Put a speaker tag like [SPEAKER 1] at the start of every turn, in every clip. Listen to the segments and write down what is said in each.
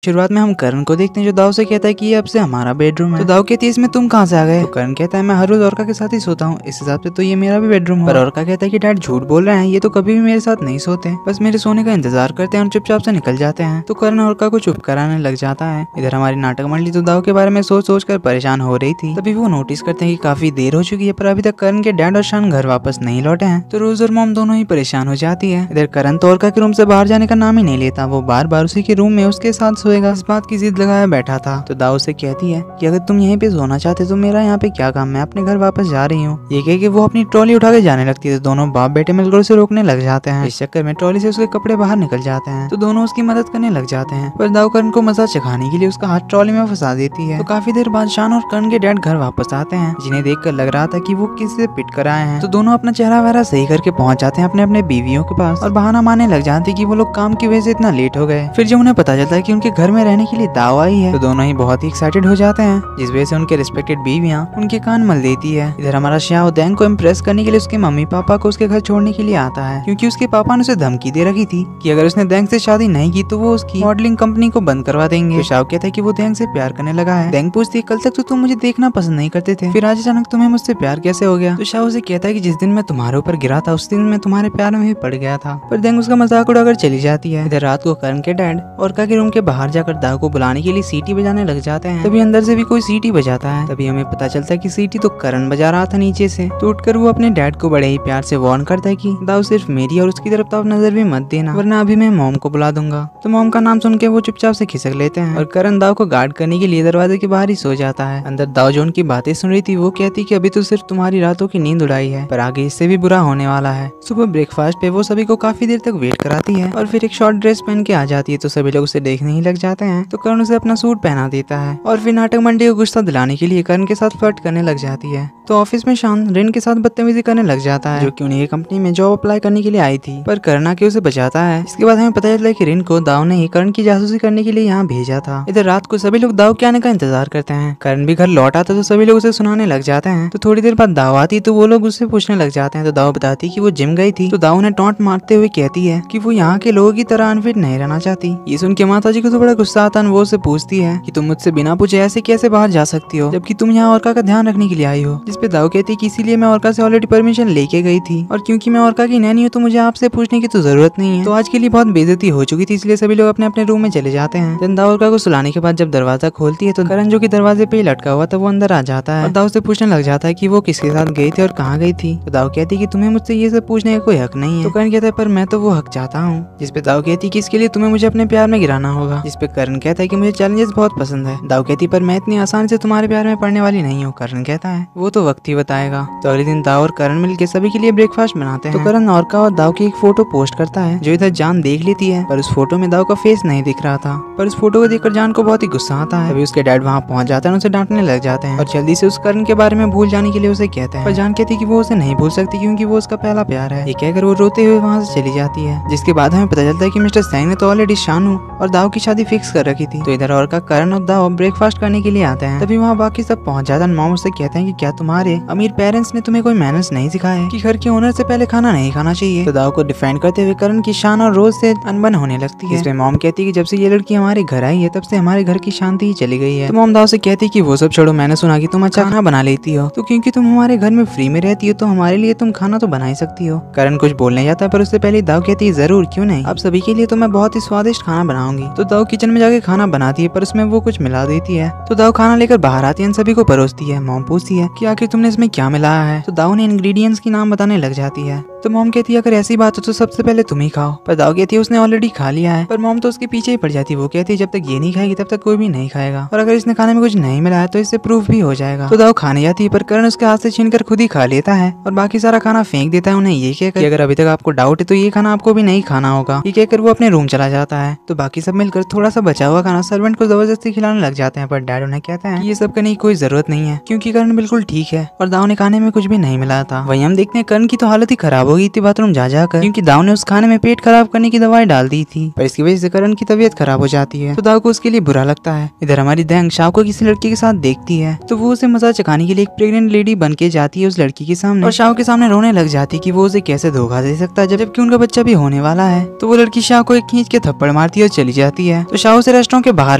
[SPEAKER 1] शुरुआत में हम करण को देखते हैं जो दाऊ से कहता है कि ये अब से हमारा बेडरूम है। तो दाऊ कहती है इसमें तुम कहाँ से आ गए? तो करण कहता है मैं हर रोज औरका के साथ ही सोता हूँ, इस हिसाब से तो ये मेरा भी बेडरूम है। पर औरका कहता है कि डैड झूठ बोल रहे हैं, ये तो कभी भी मेरे साथ नहीं सोते, बस मेरे सोने का इंतजार करते हैं और चुपचाप से निकल जाते हैं। तो करण औरका को चुप कराने लग जाता है। इधर हमारी नाटक मंडली तो दाऊ के बारे में सोच सोच कर परेशान हो रही थी। तभी वो नोटिस करते हैं कि काफी देर हो चुकी है पर अभी तक करण के डैड और शान घर वापस नहीं लौटे हैं। तो रोज और मॉम दोनों ही परेशान हो जाती है। इधर करण तो औरका के रूम से बाहर जाने का नाम ही नहीं लेता, वो बार बार उसी के रूम में उसके साथ सोएगा, इस बात की जिद लगाया बैठा था। तो दाऊ से कहती है कि अगर तुम यहीं पे सोना चाहते तो मेरा यहाँ पे क्या काम, मैं अपने घर वापस जा रही हूँ। ये कह के वो अपनी ट्रॉली उठा के जाने लगती है तो दोनों बाप बेटे मिलकर उसे रोकने लग जाते हैं। इस चक्कर में ट्रॉली से उसके कपड़े बाहर निकल जाते हैं तो दोनों उसकी मदद करने लग जाते हैं। पर दाऊ करण को मजा चखाने के लिए उसका हाथ ट्रॉली में फंसा देती है। तो काफी देर बाद शान और करण के डैड घर वापस आते हैं, जिन्हें देखकर लग रहा था कि वो किसी से पिट कर आए हैं। तो दोनों अपना चेहरा वहरा सही करके पहुंच जाते हैं अपने अपने बीवियों के पास और बहाना मारने लग जाते हैं कि वो लोग काम की वजह से इतना लेट हो गए। फिर जब उन्हें पता चलता है कि उनके घर में रहने के लिए दाऊ आई है तो दोनों ही बहुत ही एक्साइटेड हो जाते हैं, जिस वजह से उनके रिस्पेक्टेड बीवियां उनके कान मल देती है। इधर हमारा श्याओ देंग को इम्प्रेस करने के लिए उसके मम्मी पापा को उसके घर छोड़ने के लिए आता है, क्योंकि उसके पापा ने उसे धमकी दे रखी थी कि अगर उसने देंग से शादी नहीं की तो वो उसकी मॉडलिंग कंपनी को बंद करवा देंगे। तो श्याओ कहता है कि वो देंग से प्यार करने लगा है। देंग पूछती है कल तक तो तुम मुझे देखना पसंद नहीं करते थे, फिर आज अचानक तुम्हें मुझसे प्यार कैसे हो गया? तो श्याओ उसे कहता है कि जिस दिन मैं तुम्हारे ऊपर गिरा था उस दिन मैं तुम्हारे प्यार में भी पड़ गया था। पर देंग उसका मजाक उड़ाकर चली जाती है। इधर रात को करण के डैड औरका के रूम के बाहर जाकर दाऊ को बुलाने के लिए सीटी बजाने लग जाते हैं। तभी अंदर से भी कोई सीटी बजाता है। तभी हमें पता चलता है कि सीटी तो करण बजा रहा था नीचे से। तो उठकर वो अपने डैड को बड़े ही प्यार से वार्न करता है कि दाऊ सिर्फ मेरी और उसकी तरफ तो आप नजर भी मत देना, वरना अभी मैं मॉम को बुला दूंगा। तो मॉम का नाम सुन के वो चुपचाप से खिसक लेते हैं और करण दाऊ को गार्ड करने के लिए दरवाजे के बाहर ही सो जाता है। अंदर दाऊ जो उनकी बातें सुन रही थी वो कहती कि अभी तो सिर्फ तुम्हारी रातों की नींद उड़ाई है, पर आगे इससे भी बुरा होने वाला है। सुबह ब्रेकफास्ट पे वो सभी को काफी देर तक वेट कराती है और फिर एक शॉर्ट ड्रेस पहन के आ जाती है तो सभी लोग उसे देखने ही लग जाते हैं। तो करण उसे अपना सूट पहना देता है और फिर नाटक मंडी को गुस्सा दिलाने के लिए करण के साथ फ्लर्ट करने लग जाती है। तो ऑफिस में शान रिन के साथ बदतमीजी करने लग जाता है, जो कि उन्हें कंपनी में जॉब अप्लाई करने के लिए आई थी, पर करण आके उसे बचाता है। इसके बाद हमें पता चलता है कि रिन को दाऊ ने ही करण की जासूसी करने के लिए यहाँ भेजा था। इधर रात को सभी लोग दाऊ के आने का इंतजार करते हैं। करण भी घर लौट आता तो सभी लोग उसे सुनाने लग जाते हैं। तो थोड़ी देर बाद दाऊ आती तो वो लोग उससे पूछने लग जाते हैं। तो दाऊ बताती कि वो जिम गई थी। तो दाऊ ने टॉन्ट मारते हुए कहती है कि वो यहाँ के लोगों की तरह अनफिट नहीं रहना चाहती। ये सुन के माता जी को तो बड़ा गुस्सा आता है। वो उससे पूछती है कि तुम मुझसे बिना पूछे ऐसे कैसे बाहर जा सकती हो, जबकि तुम यहाँ औरका का ध्यान रखने के लिए आई हो। जिसपे दाऊ कहती है कि इसीलिए मैं औरका से ऑलरेडी परमिशन लेके गई थी और क्योंकि मैं औरका की नैनी हूँ तो मुझे आपसे पूछने की तो जरूरत नहीं है। तो आज के लिए बहुत बेइज्जती हो चुकी थी, इसलिए सभी लोग अपने अपने रूम में चले जाते हैं। दिन दाऊ औरका को सुलाने के बाद जब दरवाजा खोलती है तो करण जो कि दरवाजे पे ही लटका हुआ था वो अंदर आ जाता है और दाऊ से पूछने लग जाता है कि वो किसके साथ गई थी और कहाँ गई थी। तो दाऊ कहती है कि तुम्हें मुझसे ये सब पूछने का कोई हक नहीं है। तो करण कहता है पर मैं तो वो हक चाहता हूँ। जिसपे दाऊ कहती है कि इसके लिए तुम्हें मुझे अपने प्यार में गिराना होगा। जिसपे करण कहता है कि मुझे चैलेंजेस बहुत पसंद है। दाऊ कहती पर मैं इतनी आसानी से तुम्हारे प्यार में पड़ने वाली नहीं हूँ। करण कहता है वो तो वक्त ही बताएगा। तो अगले दिन दाऊ और करण मिलकर सभी के लिए ब्रेकफास्ट बनाते हैं। तो करण औरका और दाऊ की एक फोटो पोस्ट करता है जो इधर जान देख लेती है, पर उस फोटो में दाऊ का फेस नहीं दिख रहा था। पर उस फोटो को देखकर जान को बहुत ही गुस्सा आता है। तभी उसके डैड वहाँ पहुंच जाता है, उसे डांटने लग जाते हैं और जल्दी से उस करण के बारे में भूल जाने के लिए उसे कहते हैं। पर जान कहती है कि वो उसे नहीं भूल सकती क्योंकि वो उसका पहला प्यार है। ये कहकर वो रोते हुए वहाँ से चली जाती है। जिसके बाद हमें पता चलता है कि मिस्टर सैंग ने तो ऑलरेडी शानू और दाऊ की शादी फिक्स कर रखी थी। तो इधर औरका करण और दाऊ ब्रेकफास्ट करने के लिए आते हैं। तभी वहाँ बाकी सब पहुंच जाता है। मॉम उससे कहते हैं कि क्या तुम्हारे अमीर पेरेंट्स ने तुम्हें कोई मैनर्स नहीं सिखाए कि घर के ओनर से पहले खाना नहीं खाना चाहिए। तो दाऊ को डिफेंड करते हुए करण की शान और रोज से अनबन होने लगती है। इसमें मॉम कहती है कि जब से ये लड़की हमारे घर आई है तब से हमारे घर की शांति ही चली गई है। तो मॉम दाऊ से कहती है कि वो सब छोड़ो, मैंने सुना कि तुम अच्छा खाना बना लेती हो, तो क्योंकि तुम हमारे घर में फ्री में रहती हो तो हमारे लिए तुम खाना तो बना ही सकती हो। करण कुछ बोलने जाता है पर उससे पहले दाऊ कहती है जरूर, क्यों नहीं, आप सभी के लिए तो मैं बहुत ही स्वादिष्ट खाना बनाऊंगी। तो दाऊ किचन में जाके खाना बनाती है पर उसमें वो कुछ मिला देती है। तो दाऊ खाना लेकर बाहर आती है, सभी को परोसती है। मॉम पूछती है कि आखिर तुमने इसमें क्या मिलाया है। तो दाऊ ने इंग्रेडिएंट्स की नाम बताने लग जाती है। तो मॉम कहती है अगर ऐसी बात हो तो सबसे पहले तुम ही खाओ। पर दाऊ कहती है उसने ऑलरेडी खा लिया है। पर मॉम तो उसके पीछे ही पड़ जाती है। वो कहती है जब तक ये नहीं खाएगी तब तक कोई भी नहीं खाएगा, और अगर इसने खाने में कुछ नहीं मिलाया तो इससे प्रूफ भी हो जाएगा। तो दाऊ खाने जाती है पर करण उसके हाथ से छीनकर खुद ही खा लेता है और बाकी सारा खाना फेंक देता है। उन्हें ये कहकर अगर अभी तक आपको डाउट है तो ये खाना आपको भी नहीं खाना होगा। ये कहकर वो अपने रूम चला जाता है। तो बाकी सब मिलकर थोड़ा सा बचा हुआ खाना सर्वेंट को जबरदस्ती खिलाने लग जाते हैं। पर डैड उन्हें कहता है कि ये सब करने की कोई जरूरत नहीं है क्योंकि करण बिल्कुल ठीक है और दाऊ ने खाने में कुछ भी नहीं मिलाया था। वहीं हम देखते हैं करण की तो हालत ही खराब खराब हो गई थी बाथरूम जा जाकर, क्योंकि दाऊ ने उस खाने में पेट खराब करने की दवाई डाल दी थी, पर इसकी वजह से करण की तबीयत खराब हो जाती है। तो दाऊ को उसके लिए बुरा लगता है। इधर हमारी दंग शाव को किसी लड़की के साथ देखती है, तो वो उसे मजा चखाने के लिए एक प्रेग्नेंट लेडी बन के जाती है उस लड़की के सामने, और शाव के सामने रोने लग जाती है कि वो उसे कैसे धोखा दे सकता है जबकि उनका बच्चा भी होने वाला है। तो वो लड़की शाव को एक खींच के थप्पड़ मारती है और चली जाती है। तो शाव उसे रेस्टोरेंट के बाहर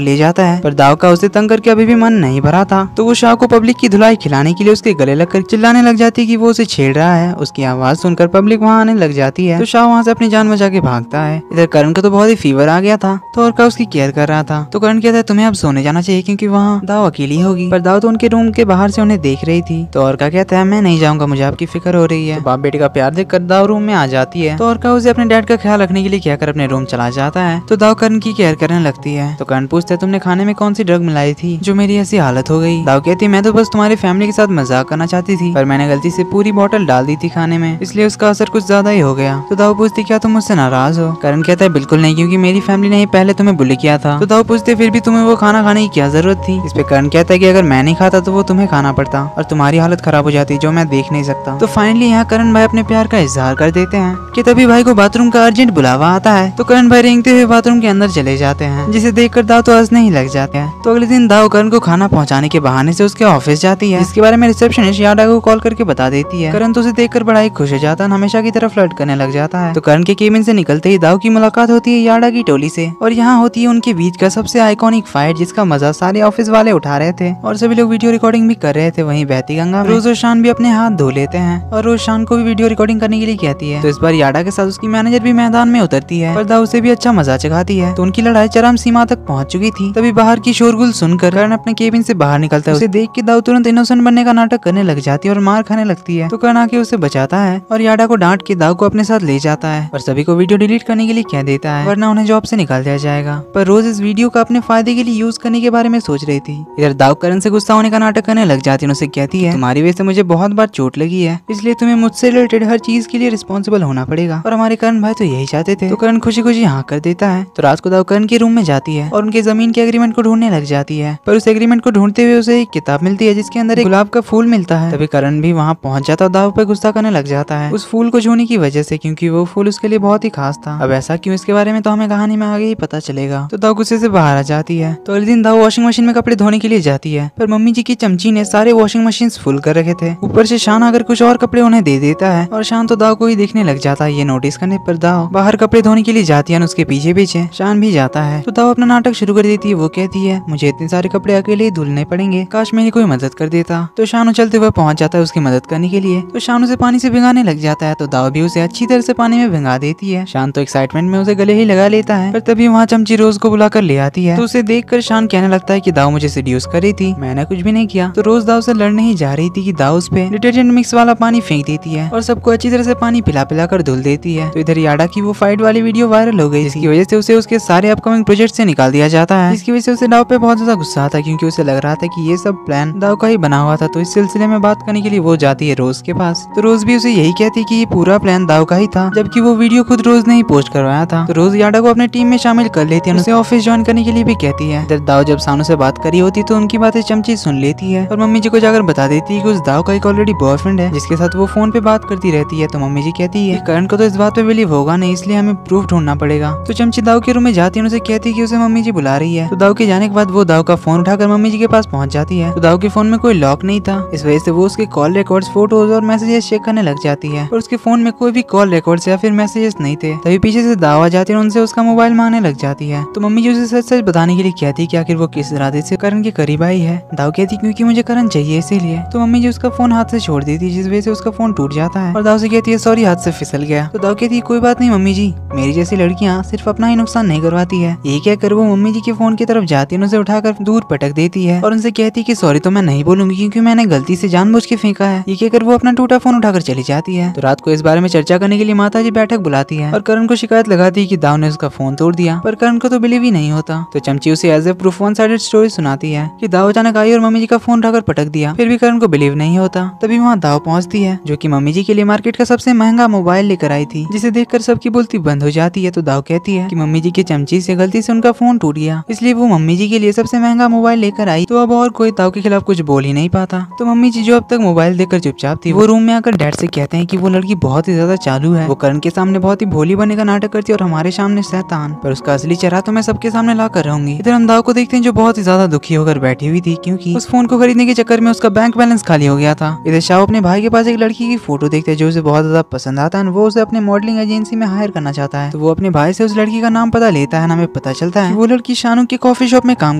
[SPEAKER 1] ले जाता है, पर दाऊ का उसे तंग करके अभी भी मन नहीं भरा था। तो वो शाव को पब्लिक की धुलाई खिलाने के लिए उसके गले लगकर चिल्लाने लग जाती है कि वो उसे छेड़ रहा है। उसकी आवाज सुनकर पब्लिक वहाँ आने लग जाती है। तो शाव वहाँ से अपनी जान बचा के भागता है। इधर करण को तो बहुत ही फीवर आ गया था, तो औरका उसकी केयर कर रहा था। तो करण कहता है तुम्हें अब सोने जाना चाहिए क्योंकि वहाँ दाऊ अकेली होगी, पर दाऊ तो उनके रूम के बाहर से उन्हें देख रही थी। तो औरका कहता है मैं नहीं जाऊंगा, मुझे आपकी फिक्र हो रही है। तो बाप बेटे का प्यार देखकर दाऊ रूम में आ जाती है। तो औरका उसे अपने डैड का ख्याल रखने के लिए कहकर अपने रूम चला जाता है। तो दाऊ करण की केयर करने लगती है। तो करण पूछता है तुमने खाने में कौन सी ड्रग मिलाई थी जो मेरी ऐसी हालत हो गई। दाऊ कहती है मैं तो बस तुम्हारी फैमिली के साथ मजाक करना चाहती थी, पर मैंने गलती से पूरी बोतल डाल दी थी खाने में, इसलिए उसका असर कुछ ज्यादा ही हो गया। तो दाऊ पूछती क्या तुम मुझसे नाराज हो। करण कहता है बिल्कुल नहीं, क्योंकि मेरी फैमिली ने ही पहले तुम्हें बुली किया था। तो दाऊ पूछते फिर भी तुम्हें वो खाना खाने की क्या जरूरत थी। इस पे करण कहता है कि अगर मैं नहीं खाता तो वो तुम्हें खाना पड़ता और तुम्हारी हालत खराब हो जाती जो मैं देख नहीं सकता। तो फाइनली यहाँ करण भाई अपने प्यार का इजहार कर देते हैं कि तभी भाई को बाथरूम का अर्जेंट बुलावा आता है। तो करण भाई रेंगते हुए बाथरूम के अंदर चले जाते हैं, जिसे देखकर दाऊ तो हंसने ही लग जाते हैं। तो अगले दिन दाऊ करण को खाना पहुंचाने के बहाने से उसके ऑफिस जाती है, जिसके बारे में रिसेप्शनिस्ट याडा को कॉल करके बता देती है। करण तो उसे देखकर बड़ा ही खुश हो जाता है, हमेशा की तरह फ्लर्ट करने लग जाता है। तो करण के केबिन से निकलते ही दाऊ की मुलाकात होती है याडा की टोली से, और यहाँ होती है उनके बीच का सबसे आइकॉनिक फाइट, जिसका मजा सारे ऑफिस वाले उठा रहे थे और सभी लोग वीडियो रिकॉर्डिंग भी कर रहे थे। वहीं बहती गंगा में रोज और शान भी अपने हाथ धो लेते हैं और रोज शान को भी वीडियो रिकॉर्डिंग करने के लिए कहती है। तो इस बार याडा के साथ उसकी मैनेजर भी मैदान में उतरती है, पर दाऊ से भी अच्छा मजा चखाती है। तो उनकी लड़ाई चरम सीमा तक पहुंच चुकी थी। तभी बाहर की शोरगुल सुनकर करण अपने केबिन से बाहर निकलता है। उसे देख के दाऊ तुरंत इनोसेंट बनने का नाटक करने लग जाती है और मार खाने लगती है। तो करण आके उसे बचाता है और याडा को डांट के दाऊ को अपने साथ ले जाता है और सभी को वीडियो डिलीट करने के लिए कह देता है, वरना उन्हें जॉब से निकाल दिया जाएगा। पर रोज इस वीडियो का अपने फायदे के लिए यूज करने के बारे में सोच रही थी। इधर दाऊ करण से गुस्सा होने का नाटक करने लग जाती है। उसे कहती है तुम्हारी वजह से मुझे बहुत बार चोट लगी है, इसलिए तुम्हें मुझसे रिलेटेड हर चीज के लिए रिस्पॉन्सिबल होना पड़ेगा। और हमारे करण भाई तो यही चाहते थे। तो करण खुशी खुशी हाँ कर देता है। तो रात को दाऊ करण के रूम में जाती है और उनके जमीन के एग्रीमेंट को ढूंढने लग जाती है, पर उस एग्रीमेंट को ढूंढते हुए उसे एक किताब मिलती है जिसके अंदर एक गुलाब का फूल मिलता है। तभी करण भी वहाँ पहुंच जाता और दाऊ पे गुस्सा करने लग जाता है उस फूल को छूने की वजह से, क्योंकि वो फूल उसके लिए बहुत ही खास था। अब ऐसा क्यों, इसके बारे में तो हमें कहानी में आगे ही पता चलेगा। तो दाऊ गुस्से से बाहर आ जाती है। तो अगले दिन दाऊ वॉशिंग मशीन में कपड़े धोने के लिए जाती है, पर मम्मी जी की चमची ने सारे वॉशिंग मशीन फुल कर रखे थे। ऊपर से शान आकर कुछ और कपड़े उन्हें दे देता है और शान तो दाऊ को ही देखने लग जाता है। ये नोटिस करने पर दाऊ बाहर कपड़े धोने के लिए जाती है, उसके पीछे पीछे शान भी जाता है। तो दाऊ अपना नाटक शुरू कर देती है। वो कहती है मुझे इतने सारे कपड़े अकेले ही धुलने पड़ेंगे, काश मेरी कोई मदद कर देता। तो शान उछलते हुए पहुंच जाता है उसकी मदद करने के लिए। तो शान उसे पानी से भिगाने लग जाता है, तो दाऊ भी उसे अच्छी तरह से पानी में भिगा देती है। शान तो एक्साइटमेंट में उसे गले ही लगा लेता है, पर तभी वहाँ चमची रोज को बुलाकर ले आती है। तो उसे देखकर शान कहने लगता है कि दाऊ मुझे सेड्यूस कर रही थी, मैंने कुछ भी नहीं किया। तो रोज दाऊ से लड़ने ही जा रही थी कि दाऊ उस पे डिटर्जेंट मिक्स वाला पानी फेंक देती है और सबको अच्छी तरह से पानी पिला पिला कर धुल देती है। तो इधर याडा की वो फाइट वाली वीडियो वायरल हो गई, जिसकी वजह से उसे उसके सारे अपकमिंग प्रोजेक्ट से निकाल दिया जाता है। इसकी वजह से उसे दाऊ पे बहुत ज्यादा गुस्सा आता है, क्योंकि उसे लग रहा था कि ये सब प्लान दाऊ का ही बना हुआ था। तो इस सिलसिले में बात करने के लिए वो जाती है रोज के पास। तो रोज भी उसे यही कहती कि ये पूरा प्लान दाऊ का ही था, जबकि वो वीडियो खुद रोज ने ही पोस्ट करवाया था। तो रोज याडा को अपने टीम में शामिल कर लेती है, उसे ऑफिस ज्वाइन करने के लिए भी कहती है। इधर दाऊ जब सानू से बात करी होती तो उनकी बातें चमची सुन लेती है और मम्मी जी को जाकर बता देती है कि उस दाऊ का एक ऑलरेडी बॉयफ्रेंड है, जिसके साथ वो फोन पे बात करती रहती है। तो मम्मी जी कहती है करण को तो इस बात पे बिलीव होगा नहीं, इसलिए हमें प्रूफ ढूंढना पड़ेगा। तो चमची दाऊ के रूम में जाती है, उसे कहती है कि उसे मम्मी जी बुला रही है। तो दाऊ के जाने के बाद वो दाऊ का फोन उठाकर मम्मी जी के पास पहुंच जाती है। तो दाऊ के फोन में कोई लॉक नहीं था, इस वजह से वो उसके कॉल रिकॉर्ड्स, फोटोज और मैसेजेस चेक करने लग जाती है, और उसके फोन में कोई भी कॉल रिकॉर्ड्स या फिर मैसेजेस नहीं थे। तभी पीछे से दाऊ आ जाती है और उनसे उसका मोबाइल मांगने लग जाती है। तो मम्मी जी उसे सच सच बताने के लिए कहती है कि आखिर वो किस इरादे से करण के करीब आई है। दाऊ कहती क्योंकि मुझे करण चाहिए इसीलिए। तो मम्मी जी उसका फोन हाथ से छोड़ देती है, जिस वजह से उसका फोन टूट जाता है और दाऊ से कहती है सॉरी हाथ से फिसल गया। तो दाऊ कहती है कोई बात नहीं मम्मी जी, मेरी जैसी लड़कियां सिर्फ अपना ही नुकसान नहीं करवाती है। ये कहकर वो मम्मी जी के फोन की तरफ जाती है, उसे उठाकर दूर पटक देती है और उनसे कहती है कि सॉरी तो मैं नहीं बोलूंगी, क्योंकि मैंने गलती से जानबूझ के फेंका है। ये कहकर वो अपना टूटा फोन उठाकर चली जाती है। तो रात को इस बारे में चर्चा करने के लिए माता जी बैठक बुलाती है और करण को शिकायत लगाती है कि दाऊ ने उसका फोन तोड़ दिया, पर करण को तो बिलीव ही नहीं होता। तो चमची उसे as a proof one sided story सुनाती है कि दाऊ अचानक आई और मम्मी जी का फोन उठाकर पटक दिया, फिर भी करण को बिलीव नहीं होता। तभी वहाँ दाऊ पहुँचती है, जो कि मम्मी जी के लिए मार्केट का सबसे महंगा मोबाइल लेकर आई थी, जिसे देखकर सबकी बोलती बंद हो जाती है। तो दाऊ कहती है कि मम्मी जी की चमची से गलती से उनका फोन टूट गया, इसलिए वो मम्मी जी के लिए सबसे महंगा मोबाइल लेकर आई। तो अब और कोई दाऊ के खिलाफ कुछ बोल ही नहीं पाता। तो मम्मी जी जो अब तक मोबाइल देखकर चुपचाप थी, वो रूम में आकर डैड से कहते हैं कि वो लड़की बहुत ही ज्यादा चालू है। वो करण के सामने बहुत ही भोली बनने का नाटक करती है और हमारे सामने शैतान, पर उसका असली चेहरा तो मैं सबके सामने ला कर रहूंगी। इधर हम दाव को देखते हैं जो बहुत ही ज्यादा दुखी होकर बैठी हुई थी क्योंकि उस फोन को खरीदने के चक्कर में उसका बैंक बैलेंस खाली हो गया था। इधर शाह अपने भाई के पास एक लड़की की फोटो देखते हैं जो उसे बहुत ज्यादा पसंद आता है। वो उसे अपने मॉडलिंग एजेंसी में हायर करना चाहता है, तो वो अपने भाई से उस लड़की का नाम पता लेता है। हमें पता चलता है वो लड़की शानू के कॉफी शॉप में काम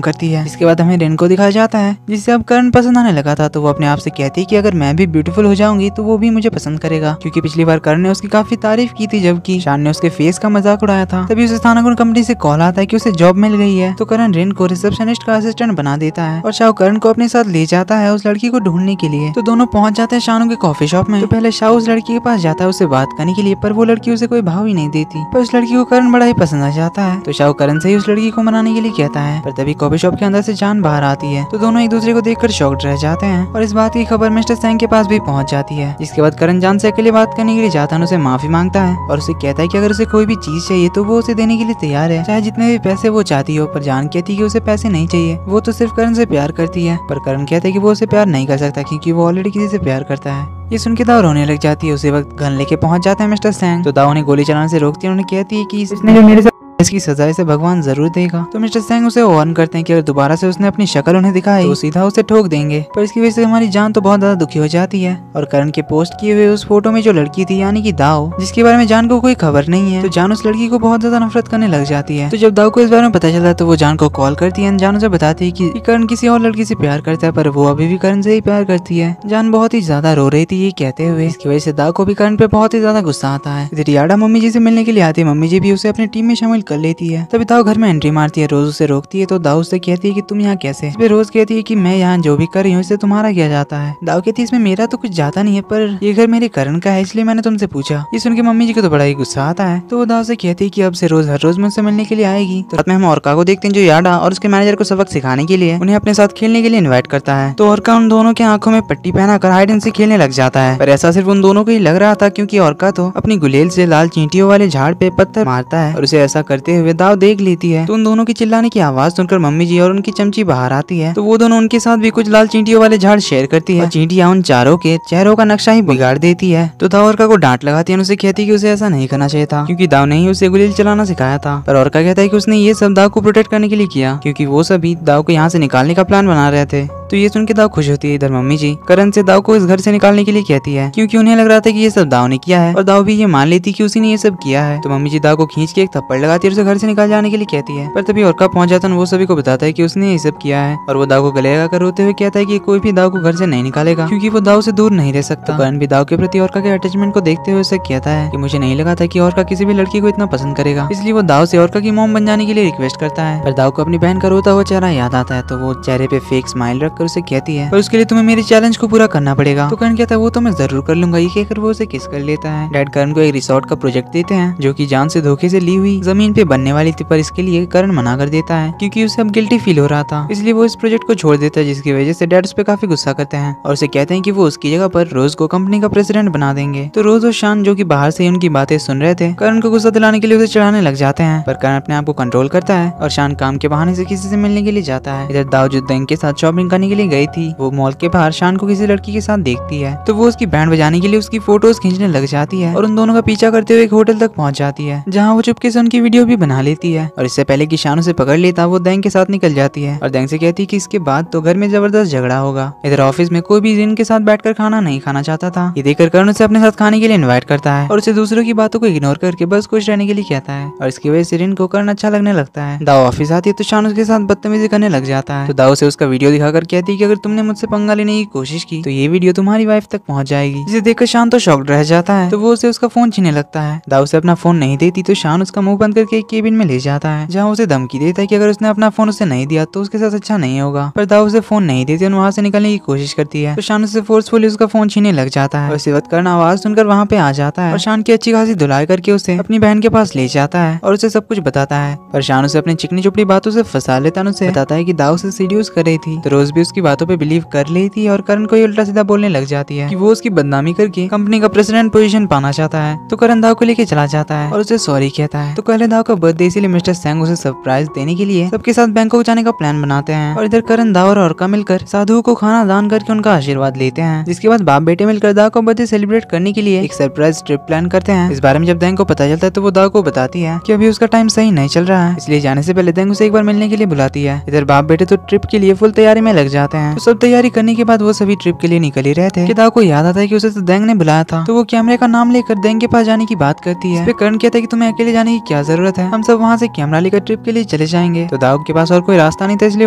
[SPEAKER 1] करती है। इसके बाद हमें रिन को दिखाया जाता है जिससे अब करण पसंद आने लगा था। तो वो अपने आप से कहती है कि अगर मैं भी ब्यूटीफुल हो जाऊंगी तो वो भी मुझे पसंद करेगा, क्योंकि पिछली बार करण ने उसकी काफी तारीफ की थी जबकि शान ने उसके फेस का मजाक उड़ाया था। तभी उसे स्थानागुण कंपनी से कॉल आता है कि उसे जॉब मिल गई है। तो करण रिन को रिसेप्शनिस्ट का असिस्टेंट बना देता है और शाह करण को अपने साथ ले जाता है उस लड़की को ढूंढने के लिए। तो दोनों पहुंच जाते हैं शानू के कॉफी शॉप में। तो पहले शाह उस लड़की के पास जाता है उसे बात करने के लिए, पर वो लड़की उसे कोई भाव ही नहीं देती। पर उस लड़की को करण बड़ा ही पसंद आ जाता है। तो शाह करण से ही उस लड़की को मनाने के लिए कहता है, पर तभी कॉफी शॉप के अंदर से जान बाहर आती है। तो दोनों एक दूसरे को देखकर शॉक्ड रह जाते हैं और इस बात की खबर मिस्टर सेंग के पास भी पहुंच जाती है। जिसके बाद करण जान से अकेले बात करने के लिए जाता है, उसे माफी मांगता है और उसे कहता है कि अगर उसे कोई भी चीज चाहिए तो वो उसे देने के लिए तैयार है, चाहे जितने भी पैसे वो चाहती हो। पर जान कहती है कि उसे पैसे नहीं चाहिए, वो तो सिर्फ करण से प्यार करती है। पर करण कहता है कि वो उसे प्यार नहीं कर सकता क्योंकि वो ऑलरेडी किसी से प्यार करता है। ये सुन के दाव रोने लग जाती है। उसी वक्त गन लेके पहुंच जाता है मिस्टर सेंग। तो दाव उन्हें गोली चलाने से रोकती है। उन्हें कहती है कि इसने जो मेरे इसकी सजा इसे भगवान जरूर देगा। तो मिस्टर सेंग उसे वार्न करते हैं कि अगर दोबारा से उसने अपनी शक्ल उन्हें दिखाई तो सीधा उसे ठोक देंगे। पर इसकी वजह से हमारी जान तो बहुत ज्यादा दुखी हो जाती है। और करण के पोस्ट किए हुए उस फोटो में जो लड़की थी यानी कि दाव, जिसके बारे में जान को कोई खबर नहीं है, तो जान उस लड़की को बहुत ज्यादा नफरत करने लग जाती है। तो जब दाव को इस बारे में पता चलता है तो वो जान को कॉल करती है। जान उसे बताती है कि करण किसी और लड़की से प्यार करता है, पर वो अभी भी करण से ही प्यार करती है। जान बहुत ही ज्यादा रो रही थी ये कहते हुए। इसकी वजह से दाव को भी करण पे बहुत ही ज्यादा गुस्सा आता है। इधर याडा मम्मी जी से मिलने के लिए आती है। मम्मी जी भी उसे अपनी टीम में शामिल कर लेती है। तभी दाव घर में एंट्री मारती है। रोज उसे रोकती है। तो दाव उससे कहती है कि तुम यहाँ कैसे। इस पे रोज कहती है कि मैं यहाँ जो भी कर रही हूँ इससे तुम्हारा क्या जाता है। दाव कहती है इसमें मेरा तो कुछ जाता नहीं है, पर ये घर मेरे करण का है इसलिए मैंने तुमसे पूछा। ये सुन के मम्मी जी को तो बड़ा ही गुस्सा आता है। तो वो दाव से कहती है कि अब से रोज हर रोज मुझसे मिलने के लिए आएगी। तो रात में हम औरका को देखते हैं जो याडा और उसके मैनेजर को सबक सिखाने के लिए उन्हें अपने साथ खेलने के लिए इन्वाइट करता है। तो औरका उन दोनों के आंखों में पट्टी पहनाकर हाइड एंड सीक खेलने लग जाता है। पर ऐसा सिर्फ उन दोनों को ही लग रहा था क्योंकि औरका तो अपनी गुलेल से लाल चींटियों वाले झाड़ पे पत्थर मारता है और उसे ऐसा करते हुए दाव देख लेती है। तो उन दोनों की चिल्लाने की आवाज सुनकर मम्मी जी और उनकी चमची बाहर आती है। तो वो दोनों उनके साथ भी कुछ लाल चींटियों वाले झाड़ शेयर करती है। चींटियां उन चारों के चेहरों का नक्शा ही बिगाड़ देती है। तो दाव औरका को डांट लगाती है। उसे कहती है कि उसे ऐसा नहीं करना चाहिए था क्योंकि दाव ने ही उसे गुलेल चलाना सिखाया था। पर औरका कहता है कि उसने ये सब दाव को प्रोटेक्ट करने के लिए किया क्योंकि वो सभी दाव को यहाँ से निकालने का प्लान बना रहे थे। तो ये सुन के दाव खुश होती है। इधर मम्मी जी करण से दाव को इस घर से निकालने के लिए कहती है क्योंकि उन्हें लग रहा था कि ये सब दाव ने किया है और दाव भी ये मान लेती कि उसी ने ये सब किया है। तो मम्मी जी दाव को खींच के एक थप्पड़ लगाती है और उसे घर से निकाल जाने के लिए कहती है। पर तभी औरका पहुंच जाता है। वो सभी को बताता है कि उसने ये सब किया है और वो दाव को गले लगाकर रोते हुए कहता है कि कोई भी दाव को घर से नहीं निकालेगा क्योंकि वो दाव से दूर नहीं रह सकता। करण भी दाव के प्रति औरका के अटैचमेंट को देखते हुए उसे कहता है कि मुझे नहीं लगा था कि औरका किसी भी लड़की को इतना पसंद करेगा, इसलिए वो दाव से औरका की मॉम बन जाने के लिए रिक्वेस्ट करता है। पर दाव को अपनी बहन का रोता हुआ चेहरा याद आता है। तो वो चेहरे पे फेक स्माइल रखकर उसे कहती है उसके लिए तुम्हें मेरे चैलेंज को पूरा करना पड़ेगा। तो करण कहता है वो तो मैं जरूर कर लूंगा। ये कहकर वो उसे किस कर लेता है। डैड करण को एक रिसोर्ट का प्रोजेक्ट देते हैं जो कि जान से धोखे से ली हुई जमीन पे बनने वाली थी, पर इसके लिए करण मना कर देता है क्योंकि उसे अब गिल्टी फील हो रहा था, इसलिए वो इस प्रोजेक्ट को छोड़ देता है। जिसकी वजह से डैड उस पर काफी गुस्सा करते हैं और उसे कहते हैं कि वो उसकी जगह पर रोज को कंपनी का प्रेसिडेंट बना देंगे। तो रोज और शान जो कि बाहर से ही उनकी बातें सुन रहे थे करण को गुस्सा दिलाने के लिए उसे चढ़ाने लग जाते हैं। पर करण अपने आप को कंट्रोल करता है और शान काम के बहाने से किसी से मिलने के लिए जाता है। इधर दाव जो दैन के साथ शॉपिंग करने के लिए गई थी वो मॉल के बाहर शान को किसी लड़की के साथ देखती है। तो वो उसकी बैंड बजाने के लिए उसकी फोटोज खींचने लग जाती है और उन दोनों का पीछा करते हुए एक होटल तक पहुंच जाती है जहाँ वो चुपके से उनकी वीडियो भी बना लेती है। और इससे पहले कि शान उसे पकड़ लेता वो दैन के साथ निकल जाती है और दैन से कहती है कि इसके बाद तो घर में जबरदस्त झगड़ा होगा। इधर ऑफिस में कोई भी जिन के साथ बैठकर खाना नहीं खाना चाहता था। ये देखकर करण उसे अपने साथ खाने के लिए इनवाइट करता है और उसे दूसरों की बातों को इग्नोर करके बस खुश रहने के लिए कहता है और इसकी वजह से रिन को करण अच्छा लगने लगता है। दाव ऑफिस आती है तो शान उसके साथ बदतमीजी करने लग जाता है। तो दाव से उसका वीडियो दिखाकर कहती है कि अगर तुमने मुझसे पंगा लेने की कोशिश की तो ये वीडियो तुम्हारी वाइफ तक पहुंच जाएगी। जिसे देखकर शान तो शॉक्ड रह जाता है। तो वो उसे उसका फोन छीनने लगता है। दाव से अपना फोन नहीं देती तो शान उसका मुंह बंद करके एक केबिन में ले जाता है जहाँ उसे धमकी देता है कि अगर उसने अपना फोन उसे नहीं दिया तो उसके साथ अच्छा नहीं होगा। पर दाव उसे फोन नहीं देती और वहाँ से निकलने की कोशिश करती है। तो शान उसे फोर्सफुली उसका फोन छीनने लग जाता है और इसी वक्त करण आवाज सुनकर वहाँ पे आ जाता है और शान की अच्छी खासी धुलाई करके उसे अपनी बहन के पास ले जाता है और उसे सब कुछ बताता है। पर शान उसे अपनी चिकनी चुपड़ी बातों से फंसा लेता है। उसे बताता है कि दाव से सीड्यूस कर रही थी। तो रोज भी उसकी बातों पे बिलीव कर लेती है और करण को उल्टा सीधा बोलने लग जाती है कि वो उसकी बदनामी करके कंपनी का प्रेसिडेंट पोजीशन पाना चाहता है। तो करण दाव को लेके चला जाता है और उसे सॉरी कहता है। तो कल दाव का बर्थडे, इसीलिए मिस्टर सेंग उसे सरप्राइज देने के लिए सबके साथ बैंकॉक जाने का प्लान बनाते हैं। और इधर करण दाव और औरका मिलकर साधुओं को खाना दान करके उनका आशीर्वाद लेते हैं। जिसके बाद बाप बेटे मिलकर दाव का बर्थडे सेलिब्रेट करने के लिए एक सरप्राइज ट्रिप प्लान करते हैं। इस बारे में जब दैंग को पता चलता है तो वो दाव को बताती है कि अभी उसका टाइम सही नहीं चल रहा है, इसलिए जाने से पहले दैंग उसे एक बार मिलने के लिए बुलाती है। इधर बाप बेटे तो ट्रिप के लिए फुल तैयारी में लग जाते हैं। तो सब तैयारी करने के बाद वो सभी ट्रिप के लिए निकल ही रहे थे कि दाव को याद आता है कि उसे तो दैंग ने बुलाया था। तो वो कैमरे का नाम लेकर दैंग के पास जाने की बात करती है। करण कहता है कि तुम्हें अकेले जाने की क्या जरूरत है, हम सब वहाँ से कैमरा लेकर ट्रिप के लिए चले जाएंगे। तो दाव के पास और कोई रास्ता नहीं था, इसलिए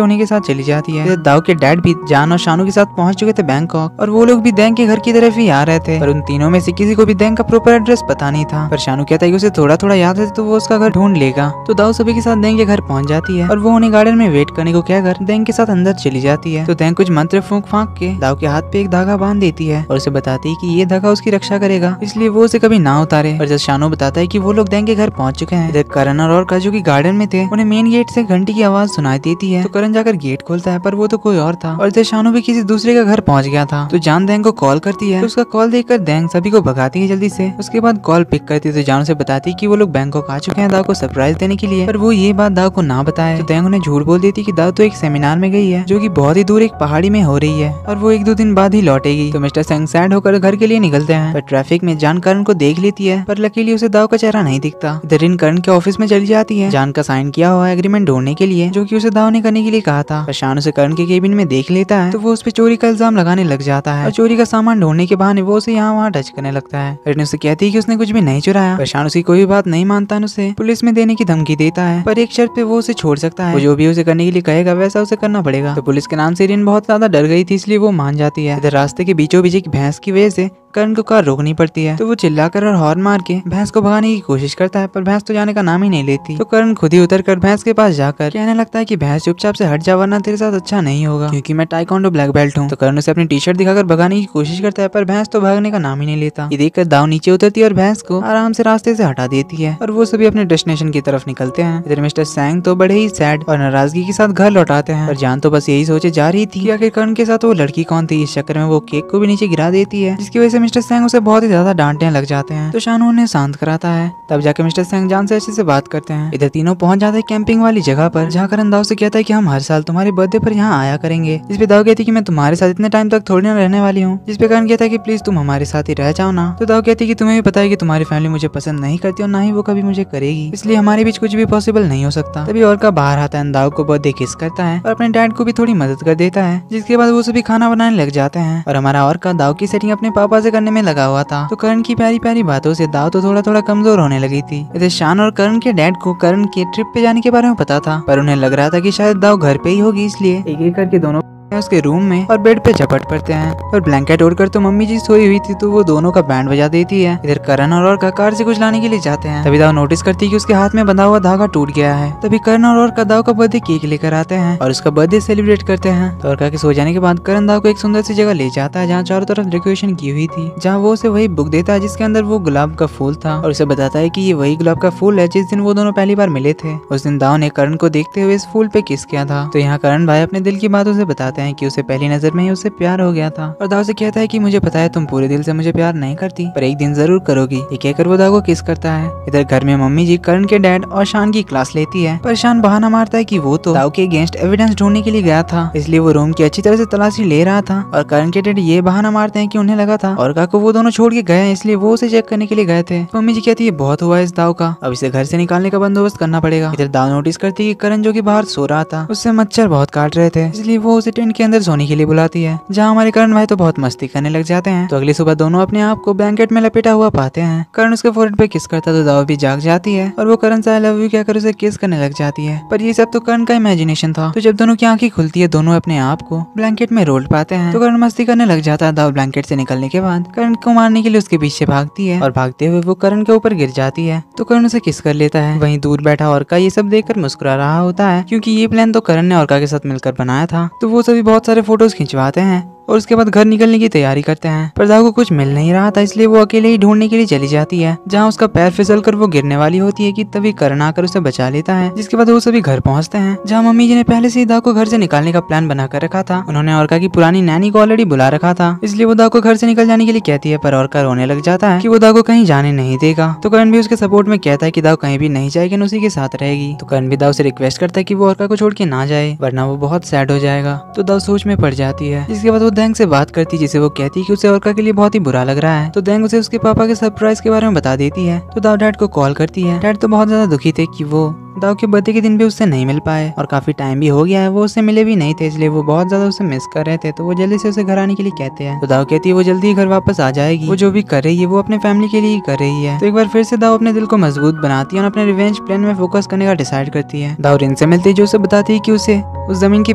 [SPEAKER 1] उन्हीं के साथ चली जाती है। दाव के डैड भी जान और शानू के साथ पहुंच चुके थे बैंकॉक और वो लोग भी दैंग के घर की तरफ ही आ रहे थे। पर उन तीनों में से किसी को भी दैंग का प्रॉपर एड्रेस पता नहीं था। पर शानू कहता है कि उसे थोड़ा थोड़ा याद है तो वो उसका घर ढूंढ लेगा। तो दाव सभी के साथ दैंग के घर पहुंच जाती है और वो उन्हें गार्डन में वेट करने को कहकर दैंग के साथ अंदर चली जाती है। तो दैंग कुछ मंत्र फूंक फांक के दाव के हाथ पे एक धागा बांध देती है और उसे बताती है कि ये धागा उसकी रक्षा करेगा, इसलिए वो उसे कभी ना उतारे। और जब शानू बताता है कि वो लोग दैंग के घर पहुंच चुके हैं। इधर करण और काजू की गार्डन में थे, उन्हें मेन गेट से घंटी की आवाज सुनाई देती है। तो करण जाकर गेट खोलता है पर वो तो कोई और था और इधर शानू भी किसी दूसरे का घर पहुंच गया था। तो जान दैंग को कॉल करती है। तो उसका कॉल देखकर दैंग सभी को भगाती है जल्दी से। उसके बाद कॉल पिक करती है तो जान से बताती है कि वो लोग बैंकॉक आ चुके हैं दाव को सरप्राइज देने के लिए। पर वो ये बात दाव को ना बताए। तो दैंग उन्हें झूठ बोल देती कि दाव तो एक सेमिनार में गई है जो कि बहुत ही दूर एक पहाड़ी में हो रही है और वो 1-2 दिन बाद ही लौटेगी। तो मिस्टर सेंग सैड होकर घर के लिए निकलते हैं। पर ट्रैफिक में जान करण को देख लेती है पर लकीली उसे दाव का चेहरा नहीं दिखता। इधर इन करण के ऑफिस में चली जाती है जान का साइन किया हुआ एग्रीमेंट ढूंढने के लिए जो कि उसे दाव ने करने के लिए कहा था। पर शान उसे करण के केबिन में देख लेता है तो वो उस पर चोरी का इल्जाम लगाने लग जाता है और चोरी का सामान ढूंढने के बहाने वो उसे यहाँ वहाँ टच करने लगता है। करण उसे कहती है कि उसने कुछ भी नहीं चुराया। पर शान उसकी कोई बात नहीं मानता, उसे पुलिस में देने की धमकी देता है पर एक शर्त पे वो उसे छोड़ सकता है। वो जो भी उसे करने के लिए कहेगा वैसा उसे करना पड़ेगा। तो पुलिस के नाम से इरिन बहुत ज्यादा डर गई थी, इसलिए वो मान जाती है। इधर रास्ते के बीचों बीच एक भैंस की वजह से करण को कार रोकनी पड़ती है। तो वो चिल्लाकर और हॉर्न मार के भैंस को भगाने की कोशिश करता है पर भैंस तो जाने का नाम ही नहीं लेती। तो करण खुद ही उतरकर भैंस के पास जाकर कहने लगता है कि भैंस चुपचाप से हट जा वरना तेरे साथ अच्छा नहीं होगा क्योंकि मैं टाइकोंडो ब्लैक बेल्ट हूँ। तो करण उसे अपनी टी शर्ट दिखाकर भगाने की कोशिश करता है पर भैंस तो भागने का नाम ही नहीं लेता। ये देखकर दाव नीचे उतरती है और भैंस को आराम से रास्ते से हटा देती है और वो सभी अपने डेस्टिनेशन की तरफ निकलते हैं। इधर मिस्टर सेंग तो बड़े ही सैड और नाराजगी के साथ घर लौटाते हैं। और जान तो बस यही सोचे जा रही थी कि आखिर करण के साथ वो लड़की कौन थी। इस चक्कर में वो केक को भी नीचे गिरा देती है जिसकी वजह से मिस्टर सेंग उसे बहुत ज्यादा डांटने लग जाते हैं। तो शानू उन्हें शांत कराता है। तब जाके मिस्टर सेंग जान से अच्छे से बात करते हैं। इधर तीनों पहुंच जाते हैं कैंपिंग वाली जगह पर जहाँ करण दाव से कहता है कि हम हर साल तुम्हारे बर्थडे पर यहाँ आया करेंगे। जिस पे दाव कहती है कि मैं तुम्हारे साथ इतने टाइम तक थोड़ी ना रहने वाली हूँ। जिस पे करण कहता है कि प्लीज तुम हमारे साथ ही रह जाओ ना। तो दाव कहती है कि तुम्हें भी पता है कि तुम्हारी फैमिली मुझे पसंद नहीं करती और ना ही वो कभी मुझे करेगी, इसलिए हमारे बीच कुछ भी पॉसिबल नहीं हो सकता। तभी और का बाहर आता है, दाव को बर्थडे किस करता है और अपने डैड को भी थोड़ी मदद कर देता है। जिसके बाद वो सभी खाना बनाने लग जाते हैं और हमारा और का दाव की सेटिंग अपने पापा से करने में लगा हुआ था। तो करण की प्यारी प्यारी बातों से दाव तो थोड़ा थोड़ा कमजोर होने लगी थी। इधर शान और करण के डैड को करण के ट्रिप पे जाने के बारे में पता था पर उन्हें लग रहा था कि शायद दाव घर पे ही होगी, इसलिए एक एक करके दोनों उसके रूम में और बेड पे झपट पड़ते हैं। और ब्लैंकेट ओढ़कर तो मम्मी जी सोई हुई थी तो वो दोनों का बैंड बजा देती है। इधर करण और का कार से कुछ लाने के लिए जाते हैं। तभी दाव नोटिस करती है कि उसके हाथ में बंधा हुआ धागा टूट गया है। तभी करण और का दाव का बर्थडे केक लेकर आते हैं और उसका बर्थडे सेलिब्रेट करते हैं। तो और के सो जाने के बाद करण दाव को एक सुंदर सी जगह ले जाता है जहाँ चारों तरफ डेकोरेशन की हुई थी, जहाँ वो उसे वही बुक देता है जिसके अंदर वो गुलाब का फूल था और उसे बताता है कि ये वही गुलाब का फूल है जिस दिन वो दोनों पहली बार मिले थे। उस दिन दाव ने करण को देखते हुए इस फूल पे किस किया था। तो यहाँ करण भाई अपने दिल की बातों से बताते हैं कि उसे पहली नजर में ही उससे प्यार हो गया था। और दाव से कहता है कि मुझे पता है तुम पूरे दिल से मुझे प्यार नहीं करती पर एक दिन जरूर करोगी। ये कहकर वो दाव को किस करता है। इधर घर में मम्मी जी करण के डैड और शान की क्लास लेती है पर शान बहाना मारता है कि वो तो दाव के अगेंस्ट एविडेंस ढूंढने के लिए गया था, इसलिए वो रूम की अच्छी तरह से तलाशी ले रहा था। और करण के डैड ये बहाना मारते हैं कि उन्हें लगा था और को वो दोनों छोड़ के गए इसलिए वो उसे चेक करने के लिए गए थे। मम्मी जी कहती है बहुत हुआ इस दाव का, अब इसे घर से निकालने का बंदोबस्त करना पड़ेगा। इधर दाव नोटिस करती है कि करण जो कि बाहर सो रहा था उससे मच्छर बहुत काट रहे थे, इसलिए वो उसे टेंट के अंदर सोने के लिए बुलाती है जहाँ हमारे करण भाई तो बहुत मस्ती करने लग जाते हैं। तो अगली सुबह दोनों अपने आप को ब्लैंकेट में लपेटा हुआ पाते हैं। करण उसके फोrehead पे किस करता तो दाव भी जाग जाती है और वो करण से आई लव यू कहकर उसे किस करने लग जाती है। पर ये सब तो करण का इमेजिनेशन था। तो जब दोनों की आंखें खुलती है दोनों अपने आप को ब्लैंकेट में रोल पाते हैं। तो करण मस्ती करने लग जाता है। दाव ब्लैंकेट से निकलने के बाद करण को मारने के लिए उसके पीछे भागती है और भागते हुए वो करण के ऊपर गिर जाती है। तो करण उसे किस कर लेता है। वहीं दूर बैठा औरका ये सब देखकर मुस्कुरा रहा होता है क्योंकि ये प्लान तो करण ने औरका के साथ मिलकर बनाया था। तो वो सभी बहुत सारे फोटोज खिंचवाते हैं और उसके बाद घर निकलने की तैयारी करते हैं। पर दाऊ को कुछ मिल नहीं रहा था, इसलिए वो अकेले ही ढूंढने के लिए चली जाती है। जहाँ उसका पैर फिसल कर वो गिरने वाली होती है कि तभी करण आकर उसे बचा लेता है। जिसके बाद वो सभी घर पहुंचते हैं, जहाँ मम्मी जी ने पहले से ही दाऊ को घर से निकालने का प्लान बना कर रखा था। उन्होंने औरका की पुरानी नैनी को ऑलरेडी बुला रखा था, इसलिए वो दाऊ को घर से निकल जाने के लिए कहती है। पर औरका रोने लग जाता है कि वो दाऊ को कहीं जाने नहीं देगा। तो करण भी उसके सपोर्ट में कहता है कि दाऊ कहीं भी नहीं जाएगी, उसी के साथ रहेगी। तो करण भी दाऊ से रिक्वेस्ट करता है कि वो औरका को छोड़ के ना जाए, वरना वो बहुत सैड हो जाएगा। तो दाऊ सोच में पड़ जाती है। जिसके बाद वो देंग से बात करती है, जिसे वो कहती है कि उसे औरका के लिए बहुत ही बुरा लग रहा है। तो देंग उसे उसके पापा के सरप्राइज के बारे में बता देती है। तो दाऊ डैड को कॉल करती है। डैड तो बहुत ज्यादा दुखी थे कि वो दाऊ के बर्थडे के दिन भी उससे नहीं मिल पाए और काफी टाइम भी हो गया है, वो उससे मिले भी नहीं थे, इसलिए वो बहुत ज्यादा उसे मिस कर रहे थे। तो वो जल्दी से उसे घर आने के लिए कहते हैं। तो दाऊ कहती है वो जल्दी ही घर वापस आ जाएगी, वो जो भी कर रही है वो अपने फैमिली के लिए ही कर रही है। तो एक बार फिर से दाऊ अपने दिल को मजबूत बनाती है और अपने रिवेंज प्लान में फोकस करने का डिसाइड करती है। दाऊ रिन से मिलती है, जो उसे बताती है कि उसे उस जमीन के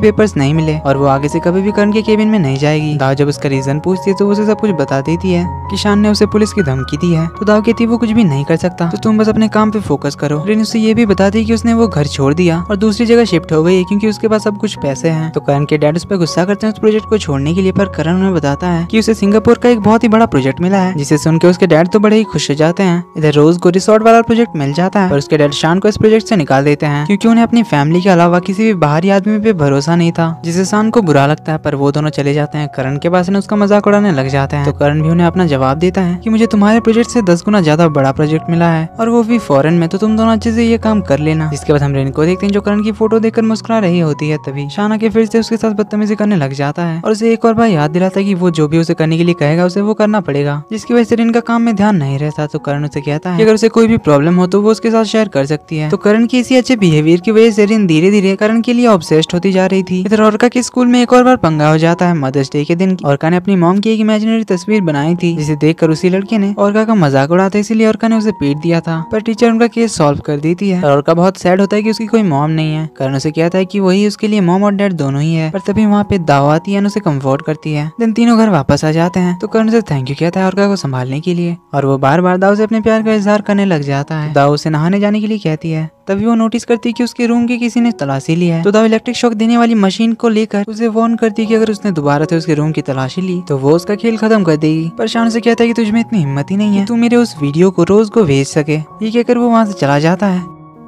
[SPEAKER 1] पेपर्स नहीं मिले और वो आगे से कभी भी करण के केबिन में नहीं जाएगी। दाऊ जब उसका रीजन पूछती है तो उसे सब कुछ बता देती है कि शान ने उसे पुलिस की धमकी दी है। तो दाऊ कहती है वो कुछ भी नहीं कर सकता, तो तुम बस अपने काम पे फोकस करो। रिन उसे ये भी बताती है कि उसने वो घर छोड़ दिया और दूसरी जगह शिफ्ट हो गई है क्योंकि उसके पास सब कुछ पैसे हैं। तो करण के डैड उस पर गुस्सा करते हैं उस प्रोजेक्ट को छोड़ने के लिए, पर करण उन्हें बताता है कि उसे सिंगापुर का एक बहुत ही बड़ा प्रोजेक्ट मिला है, जिसे सुन के उसके डैड तो बड़े ही खुश हो जाते हैं। इधर रोज को रिसोर्ट वाला प्रोजेक्ट मिल जाता है, पर उसके डैड शान को इस प्रोजेक्ट से निकाल देते हैं क्योंकि उन्हें अपनी फैमिली के अलावा किसी भी बाहरी आदमी पे भरोसा नहीं था, जिसे शान को बुरा लगता है। पर वो दोनों चले जाते हैं करण के पास, उसका मजाक उड़ाने लग जाते हैं। तो करण भी उन्हें अपना जवाब देता है कि मुझे तुम्हारे प्रोजेक्ट से 10 गुना ज्यादा बड़ा प्रोजेक्ट मिला है और वो भी फॉरेन में, तो तुम दोनों अच्छे से ये काम कर लेना। जिसके बाद हम रेन को देखते हैं जो करण की फोटो देखकर मुस्कुरा रही होती है। तभी शान आके फिर से उसके साथ बदतमीजी करने लग जाता है और उसे एक और बार याद दिलाता है कि वो जो भी उसे करने के लिए कहेगा उसे वो करना पड़ेगा, जिसकी वजह से रिन का काम में ध्यान नहीं रहता। तो करण उसे कहता है कि अगर उसे कोई भी प्रॉब्लम हो तो वो उसके साथ शेयर कर सकती है। तो करण की इसी अच्छे बिहेवियर की वजह से रिन धीरे धीरे करण के लिए ऑब्सेस्ड होती जा रही थी। इधर औरका के स्कूल में एक और बार पंगा हो जाता है। मदर्स डे के दिन औरका ने अपनी मॉम की एक इमेजिनरी तस्वीर बनाई थी, जिसे देखकर उसी लड़के ने औरका का मजाक उड़ाता, इसीलिए औरका ने उसे पीट दिया था। पर टीचर उनका केस सॉल्व कर देती है और औरका बहुत सैड होता है कि उसकी कोई मॉम नहीं है। करण उसे कहता है कि वही उसके लिए मॉम और डैड दोनों ही है। पर तभी वहाँ पे दाऊ आती है, उसे कंफर्ट करती है। दिन तीनों घर वापस आ जाते हैं। तो करण उसे थैंक यू कहता है औरका को संभालने के लिए और वो बार बार दाऊ से अपने प्यार का इजहार करने लग जाता है। दाऊ उसे नहाने जाने के लिए कहती है। तभी वो नोटिस करती है कि उसके रूम की किसी ने तलाशी ली है। तो दाऊ इलेक्ट्रिक शॉक देने वाली मशीन को लेकर उसे वार्न करती है कि अगर उसने दोबारा से उसके रूम की तलाशी ली तो वो उसका खेल खत्म कर देगी। पर शान से कहता है कि तुझमें इतनी हिम्मत ही नहीं है तू मेरे उस वीडियो को रोज को भेज सके। ये कहकर वो वहाँ से चला जाता है।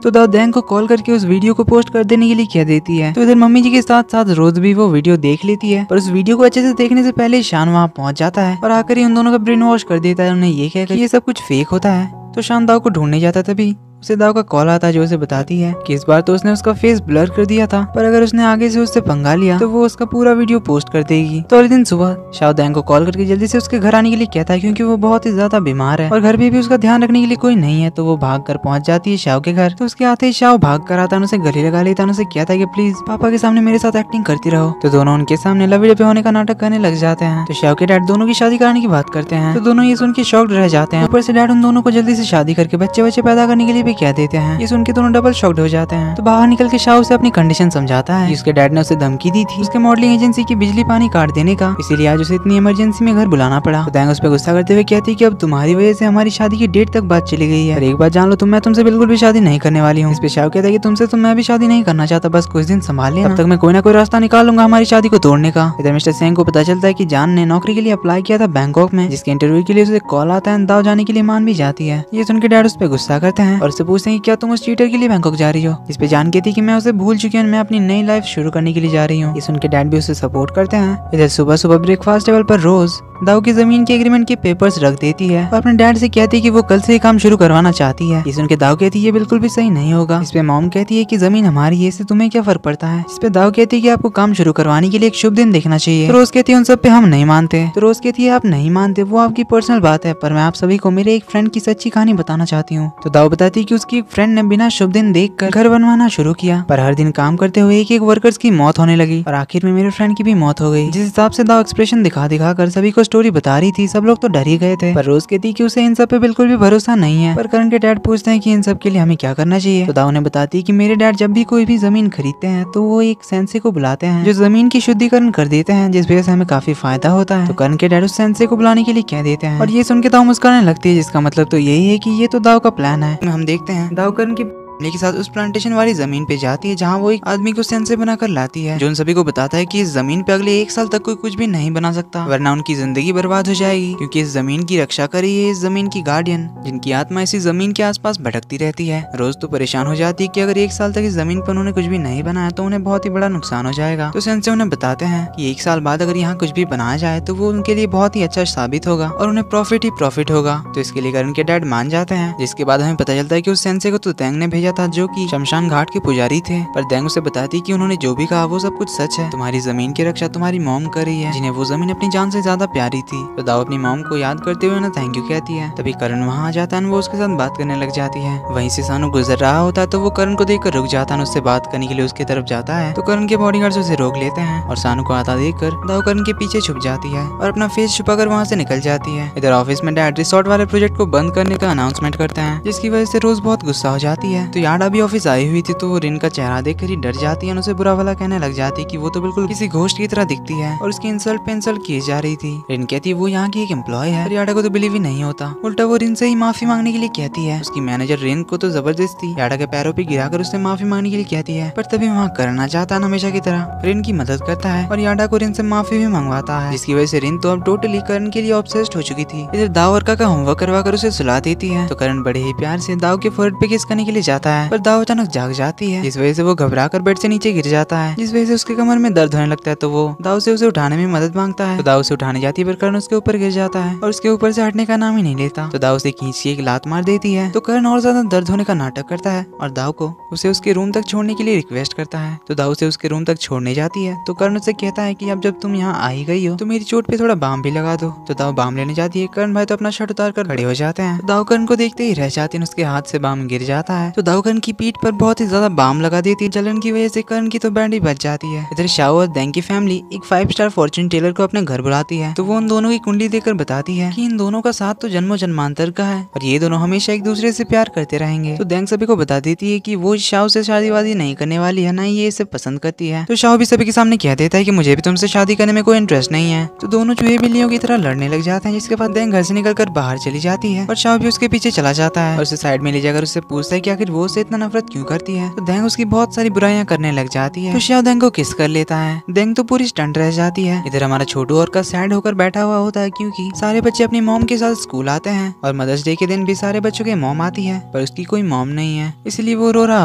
[SPEAKER 1] तो दाऊ देंग को कॉल करके उस वीडियो को पोस्ट कर देने के लिए कह देती है। तो इधर मम्मी जी के साथ साथ रोज भी वो वीडियो देख लेती है, पर उस वीडियो को अच्छे से देखने से पहले शान वहाँ पहुँच जाता है और आकर ही उन दोनों का ब्रेन वॉश कर देता है, उन्हें ये कहकर ये सब कुछ फेक होता है। तो शान दाऊ को ढूंढने जाता, तभी उसे दाऊ का कॉल आता है जो उसे बताती है कि इस बार तो उसने उसका फेस ब्लर कर दिया था, पर अगर उसने आगे से उससे पंगा लिया तो वो उसका पूरा वीडियो पोस्ट कर देगी। तो अगले दिन सुबह शाओ देंग को कॉल करके जल्दी से उसके घर आने के लिए कहता है क्योंकि वो बहुत ही ज्यादा बीमार है और घर में भी उसका ध्यान रखने के लिए कोई नहीं है। तो वो भाग कर पहुंच जाती है शाओ के घर। तो उसके आते ही शाओ भाग कर आता है, उसे गले लगा लेता है, उसे कहता है कि प्लीज पापा के सामने मेरे साथ एक्टिंग करती रहो। तो दोनों उनके सामने लव पे होने का नाटक करने लग जाते हैं। तो शाओ के डैड दोनों की शादी कराने की बात करते हैं। तो दोनों ये सुन के शॉक्ड रह जाते हैं। ऊपर से डैड उन दोनों को जल्दी से शादी करके बच्चे पैदा करने के लिए भी कह देते हैं। सुन के दोनों डबल शॉक्ड हो जाते हैं। तो बाहर निकल के शाह उसे अपनी कंडीशन समझाता है कि उसके डैड ने उसे धमकी दी थी उसके मॉडलिंग एजेंसी की बिजली पानी काट देने का, इसीलिए आज उसे इतनी इमरजेंसी में घर बुलाना पड़ा। तो देंग उस पर गुस्सा करते हुए कहती है कि अब तुम्हारी वजह से हमारी शादी की डेट तक बात चली गई है और एक बात जान लो मैं तुमसे बिल्कुल भी शादी नहीं करने वाली हूँ। इस पे शाह कहता है कि तुमसे तो मैं भी शादी नहीं करना चाहता, बस कुछ दिन संभाल लेना, तब तक मैं कोई ना कोई रास्ता निकाल लूंगा हमारी शादी को तोड़ने का। इधर मिस्टर सेंग को पता चलता है कि जान ने नौकरी के लिए अप्लाई किया था बैंकॉक में, जिसके इंटरव्यू के लिए उसे कॉल आता है। दाऊ जाने के लिए मान भी जाती है। ये सुन के डैड उस पर गुस्सा करते हैं और उससे पूछते हैं कि क्या तुम उस चीटर के लिए बैंकॉक जा रही हो। इस पे जान कहती कि मैं उसे भूल चुकी हूँ, मैं अपनी नई लाइफ शुरू करने के लिए जा रही हूँ। ये सुन के डैड भी उसे सपोर्ट करते हैं। इधर सुबह सुबह ब्रेकफास्ट टेबल पर रोज दाऊ की जमीन के एग्रीमेंट के पेपर्स रख देती है और अपने डैड से कहती है कि वो कल से ही काम शुरू करवाना चाहती है। ये सुन के दाऊ कहती है ये बिल्कुल भी सही नहीं होगा। इस पे मॉम कहती है कि जमीन हमारी है, इससे तुम्हें क्या फर्क पड़ता है। इस पे दाऊ कहती है कि आपको काम शुरू करवाने के लिए एक शुभ दिन देखना चाहिए। तो रोज कहती है उन सब पे हम नहीं मानते। तो रोज कहती है आप नहीं मानते वो आपकी पर्सनल बात है, पर मैं आप सभी को मेरे एक फ्रेंड की सच्ची कहानी बताना चाहती हूँ। तो दाऊ बताती है कि उसकी एक फ्रेंड ने बिना शुभ दिन देखकर घर बनवाना शुरू किया, पर हर दिन काम करते हुए एक वर्कर्स की मौत होने लगी और आखिर में मेरे फ्रेंड की भी मौत हो गई। जिस हिसाब से दाऊ एक्सप्रेशन दिखा कर सभी को स्टोरी बता रही थी, सब लोग तो डर ही गए थे। पर रोज कहती कि उसे इन सब पे बिल्कुल भी भरोसा नहीं है। पर करण के डैड पूछते हैं कि इन सब के लिए हमें क्या करना चाहिए। तो दाऊ ने बताती है कि मेरे डैड जब भी कोई भी जमीन खरीदते हैं तो वो एक सेंसे को बुलाते हैं जो जमीन की शुद्धिकरण कर देते हैं, जिस वजह से हमें काफी फायदा होता है। तो करण के डैड उस सेंसे को बुलाने के लिए कह देते हैं और ये सुन के दाऊ मुस्कुराने लगती है, जिसका मतलब तो यही है कि ये तो दाऊ का प्लान है। हम देखते हैं दाऊ करण की के साथ उस प्लांटेशन वाली जमीन पे जाती है जहाँ वो एक आदमी को सेंसे बनाकर लाती है, जो उन सभी को बताता है कि इस जमीन पे अगले 1 साल तक कोई कुछ भी नहीं बना सकता, वरना उनकी जिंदगी बर्बाद हो जाएगी, क्योंकि इस जमीन की रक्षा कर रही है इस जमीन की गार्डियन, जिनकी आत्मा इसी जमीन के आसपास भटकती रहती है। रोज तो परेशान हो जाती है कि अगर 1 साल तक इस जमीन पर उन्होंने कुछ भी नहीं बनाया तो उन्हें बहुत ही बड़ा नुकसान हो जाएगा। तो सेंसे उन्हें बताते हैं कि 1 साल बाद अगर यहाँ कुछ भी बनाया जाए तो वो उनके लिए बहुत ही अच्छा साबित होगा और उन्हें प्रॉफिट ही प्रॉफिट होगा। तो इसके लिए उनके डैड मान जाते हैं, जिसके बाद हमें पता चलता है कि उस सेंसे को तो देंग ने भेजा था, जो कि शमशान घाट के पुजारी थे। पर देंग उसे बताती है कि उन्होंने जो भी कहा वो सब कुछ सच है, तुम्हारी जमीन की रक्षा तुम्हारी मॉम कर रही है, जिन्हें वो जमीन अपनी जान से ज्यादा प्यारी थी। तो दाव अपनी मॉम को याद करते हुए उन्हें थैंक यू कहती है। तभी करण वहाँ आ जाता है, वो उसके साथ बात करने लग जाती है। वहीं से सानू गुजर रहा होता है तो वो करण को देखकर रुक जाता है, उससे बात करने के लिए उसकी तरफ जाता है। तो करण के बॉडीगार्ड्स उसे रोक लेते हैं और सानू को आता देखकर दाव करण के पीछे छुप जाती है और अपना फेस छुपाकर वहाँ से निकल जाती है। इधर ऑफिस में डैड रिसोर्ट वाले प्रोजेक्ट को बंद करने का अनाउंसमेंट करते हैं, जिसकी वजह से रोज बहुत गुस्सा हो जाती है। तो याडा भी ऑफिस आई हुई थी, तो वो रिन का चेहरा देखकर ही डर जाती है, उसे बुरा भला कहने लग जाती है कि वो तो बिल्कुल किसी घोस्ट की तरह दिखती है और उसकी इंसल्ट पे इंसल्ट की जा रही थी। रिन कहती है वो यहाँ की एक एम्प्लॉय है, पर याडा को तो बिलीव ही नहीं होता। उल्टा वो रिन से ही माफी मांगने के लिए कहती है। उसकी मैनेजर रिन को तो जबरदस्ती याडा के पैरों पे गिराकर उससे माफी मांगने के लिए कहती है, पर तभी वहाँ करना चाहता है हमेशा की तरह रिन की मदद करता है और याडा को रिन से माफी भी मंगवाता है, जिसकी वजह से रिन तो अब टोटली करण के लिए ऑब्सेस्ड हो चुकी थी। इधर दाव और का होमवर्क करवा कर उसे सुला देती है, तो करण बड़े ही प्यार से दाव के फोrehead पे किस करने के लिए जाता है, पर दाव अचानक जाग जाती है, जिस वजह से वो घबरा कर बेड से नीचे गिर जाता है, जिस वजह से उसके कमर में दर्द होने लगता है। तो वो दाव से उसे उठाने में मदद मांगता है, तो दाव उसे उठाने जाती है, पर करण उसके ऊपर गिर जाता है और उसके ऊपर से हटने का नाम ही नहीं लेता। तो दाव उसे खींच के एक लात मार देती है, तो करण और ज्यादा दर्द होने का नाटक करता है और दाव को उसे उसके रूम तक छोड़ने के लिए रिक्वेस्ट करता है। तो दाव उसे उसके रूम तक छोड़ने जाती है, तो करण उससे कहता है कि अब जब तुम यहाँ आई गई हो तो मेरी चोट पे थोड़ा बाम भी लगा दो। तो दाव बाम लेने जाती है, करण भाई तो अपना शर्ट उतार कर खड़े हो जाते हैं। दाव करण को देखते ही रह जाते हैं, उसके हाथ से बाम गिर जाता है, तो दाव करण की पीठ पर बहुत ही ज्यादा बाम लगा देती है। जलन की वजह से करण की तो बैंड ही बच जाती है। इधर शाओ और देंग की फैमिली एक 5 स्टार फॉर्चून टेलर को अपने घर बुलाती है, तो वो उन दोनों की कुंडली देकर बताती है कि इन दोनों का साथ तो जन्मों जन्मांतर का है और ये दोनों हमेशा एक दूसरे से प्यार करते रहेंगे। तो देंग सभी को बता देती है कि वो शाओ से शादी वादी नहीं करने वाली है, ना ही ये इसे पसंद करती है। तो शाओ भी सभी के सामने कह देता है कि मुझे भी तुमसे शादी करने में कोई इंटरेस्ट नहीं है। तो दोनों चूहे बिल्लियों की तरह लड़ने लग जाते हैं, जिसके बाद देंग घर से निकलकर बाहर चली जाती है और शाओ भी उसके पीछे चला जाता है और उसे साइड में ले जाकर उससे पूछता है कि आखिर वो उससे इतना नफरत क्यों करती है। तो देंग उसकी बहुत सारी बुराइयां करने लग जाती है, तो शाओ देंग को किस कर लेता है। देंग तो पूरी स्टंट रह जाती है। इधर हमारा छोटू और का सैड होकर बैठा हुआ होता है, क्योंकि सारे बच्चे अपनी मॉम के साथ स्कूल आते हैं और मदर्स डे के दिन भी सारे बच्चों के मॉम आती है, पर उसकी कोई मॉम नहीं है, इसलिए वो रो रहा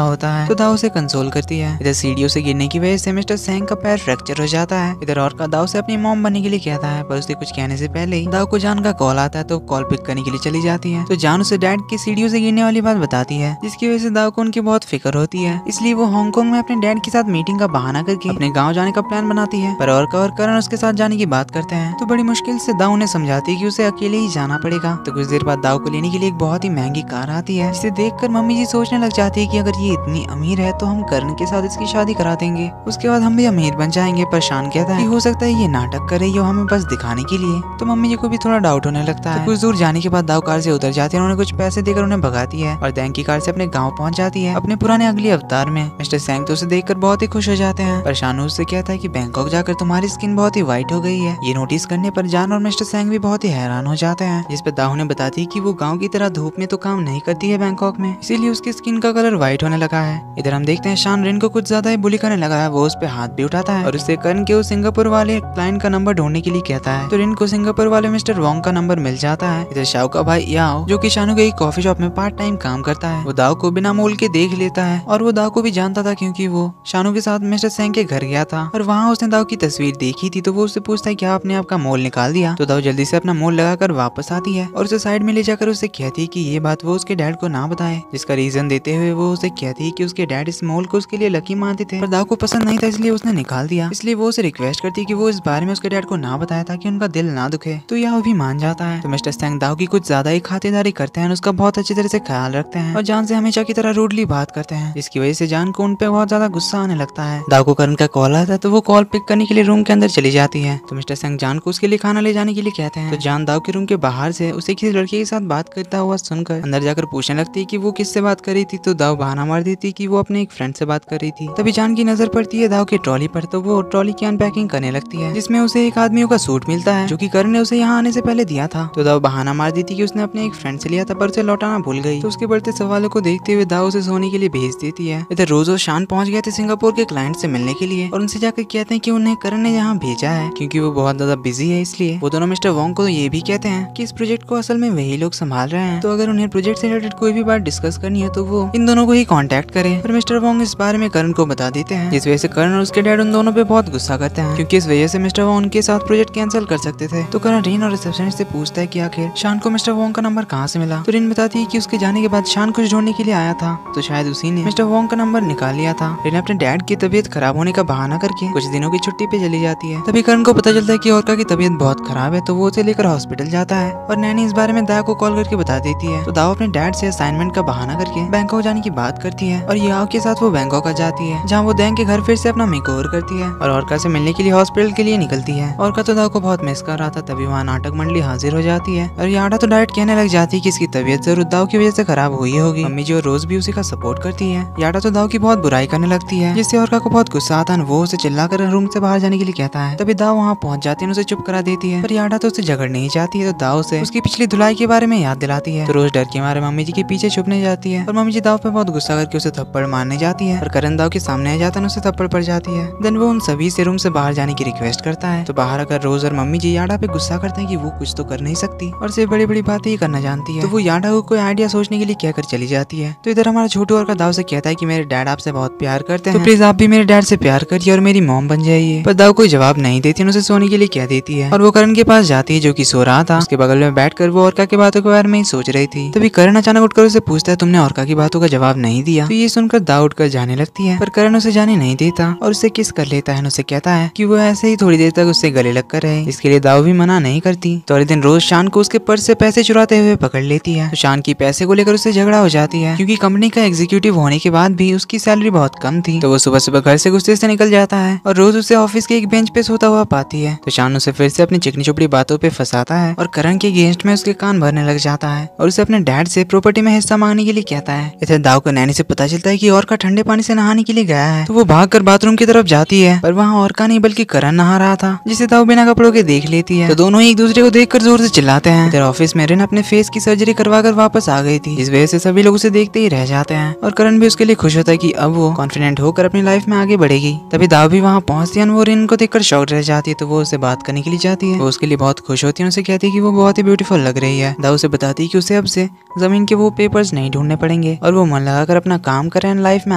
[SPEAKER 1] होता है। तो दाव उसे कंसोल करती है। इधर सीढ़ियों से गिरने की वजह से मिस्टर सेंग का पैर फ्रैक्चर हो जाता है। इधर और का दाव से अपनी मॉम बनने के लिए कहता है, पर उससे कुछ कहने से पहले ही दाव को जान का कॉल आता है, तो कॉल पिक करने के लिए चली जाती है। तो जान उसे डैड की सीढ़ियों से गिरने वाली बात बताती है, जिसकी वजह से दाव को उनकी बहुत फिक्र होती है, इसलिए वो हांगकांग में अपने डैड के साथ मीटिंग का बहाना करके अपने गाँव जाने का प्लान बनाती है। पर और करण उसके साथ जाने की बात करते हैं, तो बड़ी मुश्किल से दाव उन्हें समझाती है कि उसे अकेले ही जाना पड़ेगा। तो कुछ देर बाद दाव को लेने के लिए एक बहुत ही महंगी कार आती है, जिसे देखकर मम्मी जी सोचने लग जाती है कि अगर ये इतनी अमीर है तो हम करण के साथ इसकी शादी करा देंगे, उसके बाद हम भी अमीर बन जाएंगे। पर शान कहता है कि हो सकता है ये नाटक कर रही हो हमें बस दिखाने के लिए। तो मम्मी जी को भी थोड़ा डाउट होने लगता है। तो कुछ दूर जाने के बाद दाव कार से उतर जाती है, उन्हें कुछ पैसे देकर उन्हें भगाती है और देंग की कार से अपने गाँव पहुँच जाती है, अपने पुराने अगले अवतार में। मिस्टर सेंग तो उसे देखकर बहुत ही खुश हो जाते हैं, पर शानू उससे कहता है कि बैंकॉक जाकर तुम्हारी स्किन बहुत ही व्हाइट हो गई है। ये नोटिस करने पर जान और मिस्टर सेंग भी बहुत ही हैरान हो जाते हैं, जिस पर दाव ने बताती है कि वो गांव की तरह धूप में तो काम नहीं करती है बैंकॉक में, इसीलिए उसकी स्किन का कलर व्हाइट होने लगा है। इधर हम देखते हैं शान रिन को कुछ ज्यादा ही बुली करने लगा है, वो उस पे हाथ भी उठाता है और उससे करण के उस सिंगापुर वाले क्लाइंट का नंबर ढूंढने के लिए कहता है। तो रिन को सिंगापुर वाले मिस्टर वोंग का नंबर मिल जाता है। इधर शाओ का भाई याओ, जो कि शानू के एक कॉफी शॉप में पार्ट टाइम काम करता है, वो दाव को बिना मोल के देख लेता है और वो दाव को भी जानता था, क्योंकि वो शानू के साथ मिस्टर सेंग के घर गया था और वहाँ उसने दाव की तस्वीर देखी थी। तो वो उससे पूछता है क्या आपने आपका मोल निकाल दिया। तो दाव जल्दी से अपना मोल लगाकर वापस आती है और उसे साइड में ले जाकर उससे कहती है कि ये बात वो उसके डैड को ना बताए, जिसका रीजन देते हुए वो उसे कहती है कि उसके डैड इस मोल को उसके लिए लकी मानते थे, पर दाव को पसंद नहीं था इसलिए उसने निकाल दिया। इसलिए वो उसे रिक्वेस्ट करती है कि वो इस बारे में उसके डैड को ना बताया ताकि उनका दिल ना दुखे। तो यह भी मान जाता है। तो मिस्टर सेंग दाव की कुछ ज्यादा ही खातिरदारी करते हैं, उसका बहुत अच्छी तरह से ख्याल रखते हैं और जान से हमेशा की तरह रूडली बात करते हैं, जिसकी वजह से जान को उन पे बहुत ज्यादा गुस्सा आने लगता है। दाव को करण का कॉल आता है, तो वो कॉल पिक करने के लिए रूम के अंदर चली जाती है। तो मिस्टर सेंग जान को उसके लिए खाना ले जाने के लिए कहते हैं। तो जान दाव के रूम के बाहर से उसे किसी लड़के के साथ बात करता हुआ सुनकर अंदर जाकर पूछने लगती है कि वो किससे बात कर रही थी। तो दाव बहाना मार देती कि वो अपने एक फ्रेंड से बात कर रही थी। तभी जान की नजर पड़ती है दाव की ट्रॉली पर, तो वो ट्रॉली की अनपैकिंग करने लगती है, जिसमें उसे एक आदमियों का सूट मिलता है जो कि करण ने उसे यहाँ आने से पहले दिया था। तो दाव बहाना मार देती कि उसने अपने एक फ्रेंड से लिया था पर उसे लौटाना भूल गई। तो उसके बढ़ते सवालों को देखते हुए दाऊ से सोने के लिए भेज देती है। इधर रोज और शान पहुंच गए थे सिंगापुर के क्लाइंट से मिलने के लिए और उनसे जाकर कहते हैं कि उन्हें करण ने यहाँ भेजा है क्योंकि वो बहुत ज्यादा बिजी है। इसलिए वो दोनों मिस्टर वोंग को तो ये भी कहते हैं कि इस प्रोजेक्ट को असल में वही लोग संभाल रहे हैं, तो अगर उन्हें प्रोजेक्ट से रिलेटेड कोई भी बात डिस्कस करनी है तो वो इन दोनों को ही कांटेक्ट करें। पर मिस्टर वोंग इस बारे में करण को बता देते हैं, जिस वजह से करण और उसके डैड उन दोनों पे बहुत गुस्सा करते हैं क्योंकि इस वजह से मिस्टर वोंग उनके साथ प्रोजेक्ट कैंसिल कर सकते थे। तो करण रिन और रिसेप्शनिस्ट से पूछता है कि आखिर शान को मिस्टर वोंग का नंबर कहाँ से मिला। तो रिन बताती है कि उसके जाने के बाद शान कुछ ढूंढने के लिए आया था, तो शायद उसी ने मिस्टर वोंग का नंबर निकाल लिया था। रिन अपने डैड की तबीयत खराब होने का बहाना करके कुछ दिनों की छुट्टी पे चली जाती है। तभी करण को पता चलता है कि औरका की तबीयत बहुत खराब है, तो वो उसे लेकर हॉस्पिटल जाता है और नैनी इस बारे में दाव को कॉल करके बता देती है। तो दाव अपने डैड से असाइनमेंट का बहाना करके बैंकॉक जाने की बात करती है और याओ के साथ वो बैंकॉक आ जाती है, जहाँ वो दैंग के घर फिर से अपना मेकओवर करती है और औरका से मिलने के लिए हॉस्पिटल के लिए निकलती है। औरका तो दाव को बहुत मिस कर रहा था, तभी वहाँ नाटक मंडली हाजिर हो जाती है और याडा तो डायरेक्ट कहने लग जाती है कि इसकी तबीयत जरूर दाव की वजह से खराब हुई होगी। मम्मी जी और रोज भी उसी का सपोर्ट करती है। याडा तो दाव की बहुत बुराई करने लगती है, जिससे औरका को बहुत गुस्सा आता है। वो उसे चिल्लाकर रूम से बाहर जाने के लिए कहता है, तभी दाव वहाँ पहुँच जाती है, उसे चुप करा देती है। पर याडा तो उससे झगड़ नहीं चाहती है, तो दाव से उसकी पिछली धुलाई के बारे में याद दिलाती है। तो रोज डर के मारे मम्मी जी के पीछे छुपने जाती है और मम्मी जी दाव पे बहुत गुस्सा करके उसे थप्पड़ मारने जाती है और करण दाव के सामने आ जाता है, उसे थप्पड़ पड़ जाती है। देन वो उन सभी से रूम से बाहर जाने की रिक्वेस्ट करता है। तो बाहर आकर रोज और मम्मी जी याडा पे गुस्सा करते हैं कि वो कुछ तो कर नहीं सकती और सिर्फ बड़ी बड़ी बातें ही करना जानती है। तो वो याडा को कोई आइडिया सोचने के लिए कहकर चली जाती है। तो इधर हमारा छोटू और का दाव से कहता है कि मेरे डैड आपसे बहुत प्यार करते हैं, तो प्लीज आप भी मेरे डैड से प्यार करिए और मेरी मॉम बन जाइए। पर दाव कोई जवाब नहीं देती, उसे सोने के लिए कह देती है और वो करण के पास जाती है जो कि सो रहा था। उसके बगल में बैठकर वो औरका की बातों के बारे में ही सोच रही थी। तभी करण अचानक उठकर उसे पूछता है, तुमने औरका की बातों का जवाब नहीं दिया। तो ये सुनकर दाव उठकर जाने लगती है, पर करण उसे जाने नहीं देता और उसे किस कर लेता है। उसे कहता है कि वो ऐसे ही थोड़ी देर तक उससे गले लग कर रहे, इसके लिए दाव भी मना नहीं करती। तो अगले दिन रोज शान को उसके पर्स से पैसे चुराते हुए पकड़ लेती है। तो शान की पैसे को लेकर उससे झगड़ा हो जाती है क्योंकि कंपनी का एग्जीक्यूटिव होने के बाद भी उसकी सैलरी बहुत कम थी। तो वो सुबह सुबह घर से गुस्से से निकल जाता है और रोज उसे ऑफिस के एक बेंच पे सोता हुआ पाती है। तो शान उसे फिर से अपनी चिकनी चुपड़ी बातों पे फंसाता है और करण के अगेंस्ट में उसके कान भरने लग जाता है और उसे अपने डैड से प्रॉपर्टी में हिस्सा मांगने के लिए कहता है। इधर दाव को नैनी से पता चलता है कि औरका ठंडे पानी से नहाने के लिए गया है, तो वो भागकर बाथरूम की तरफ जाती है, पर वहाँ औरका नहीं बल्कि करण नहा रहा था, जिसे दाव बिना कपड़ों के देख लेती है। तो दोनों ही एक दूसरे को देखकर जोर से चिल्लाते हैं। इधर ऑफिस में रिन अपने फेस की सर्जरी करवाकर वापस आ गई थी, इस वजह से सभी लोग उसे देखते ही रह जाते हैं और करण भी उसके लिए खुश होता है कि अब वो कॉन्फिडेंट होकर अपनी लाइफ में आगे बढ़ेगी। तभी दाव भी वहाँ पहुंचती है, वो रिन को देखकर शॉक्ड रह जाती है। तो वो उससे बात करने के लिए जाती है, वो उसके लिए बहुत खुश होती है, उसे कहती है कि वो बहुत ही ब्यूटीफुल लग रही है। दाव उसे बताती है कि उसे अब से जमीन के वो पेपर्स नहीं ढूंढने पड़ेंगे और वो मन लगाकर अपना काम करे और लाइफ में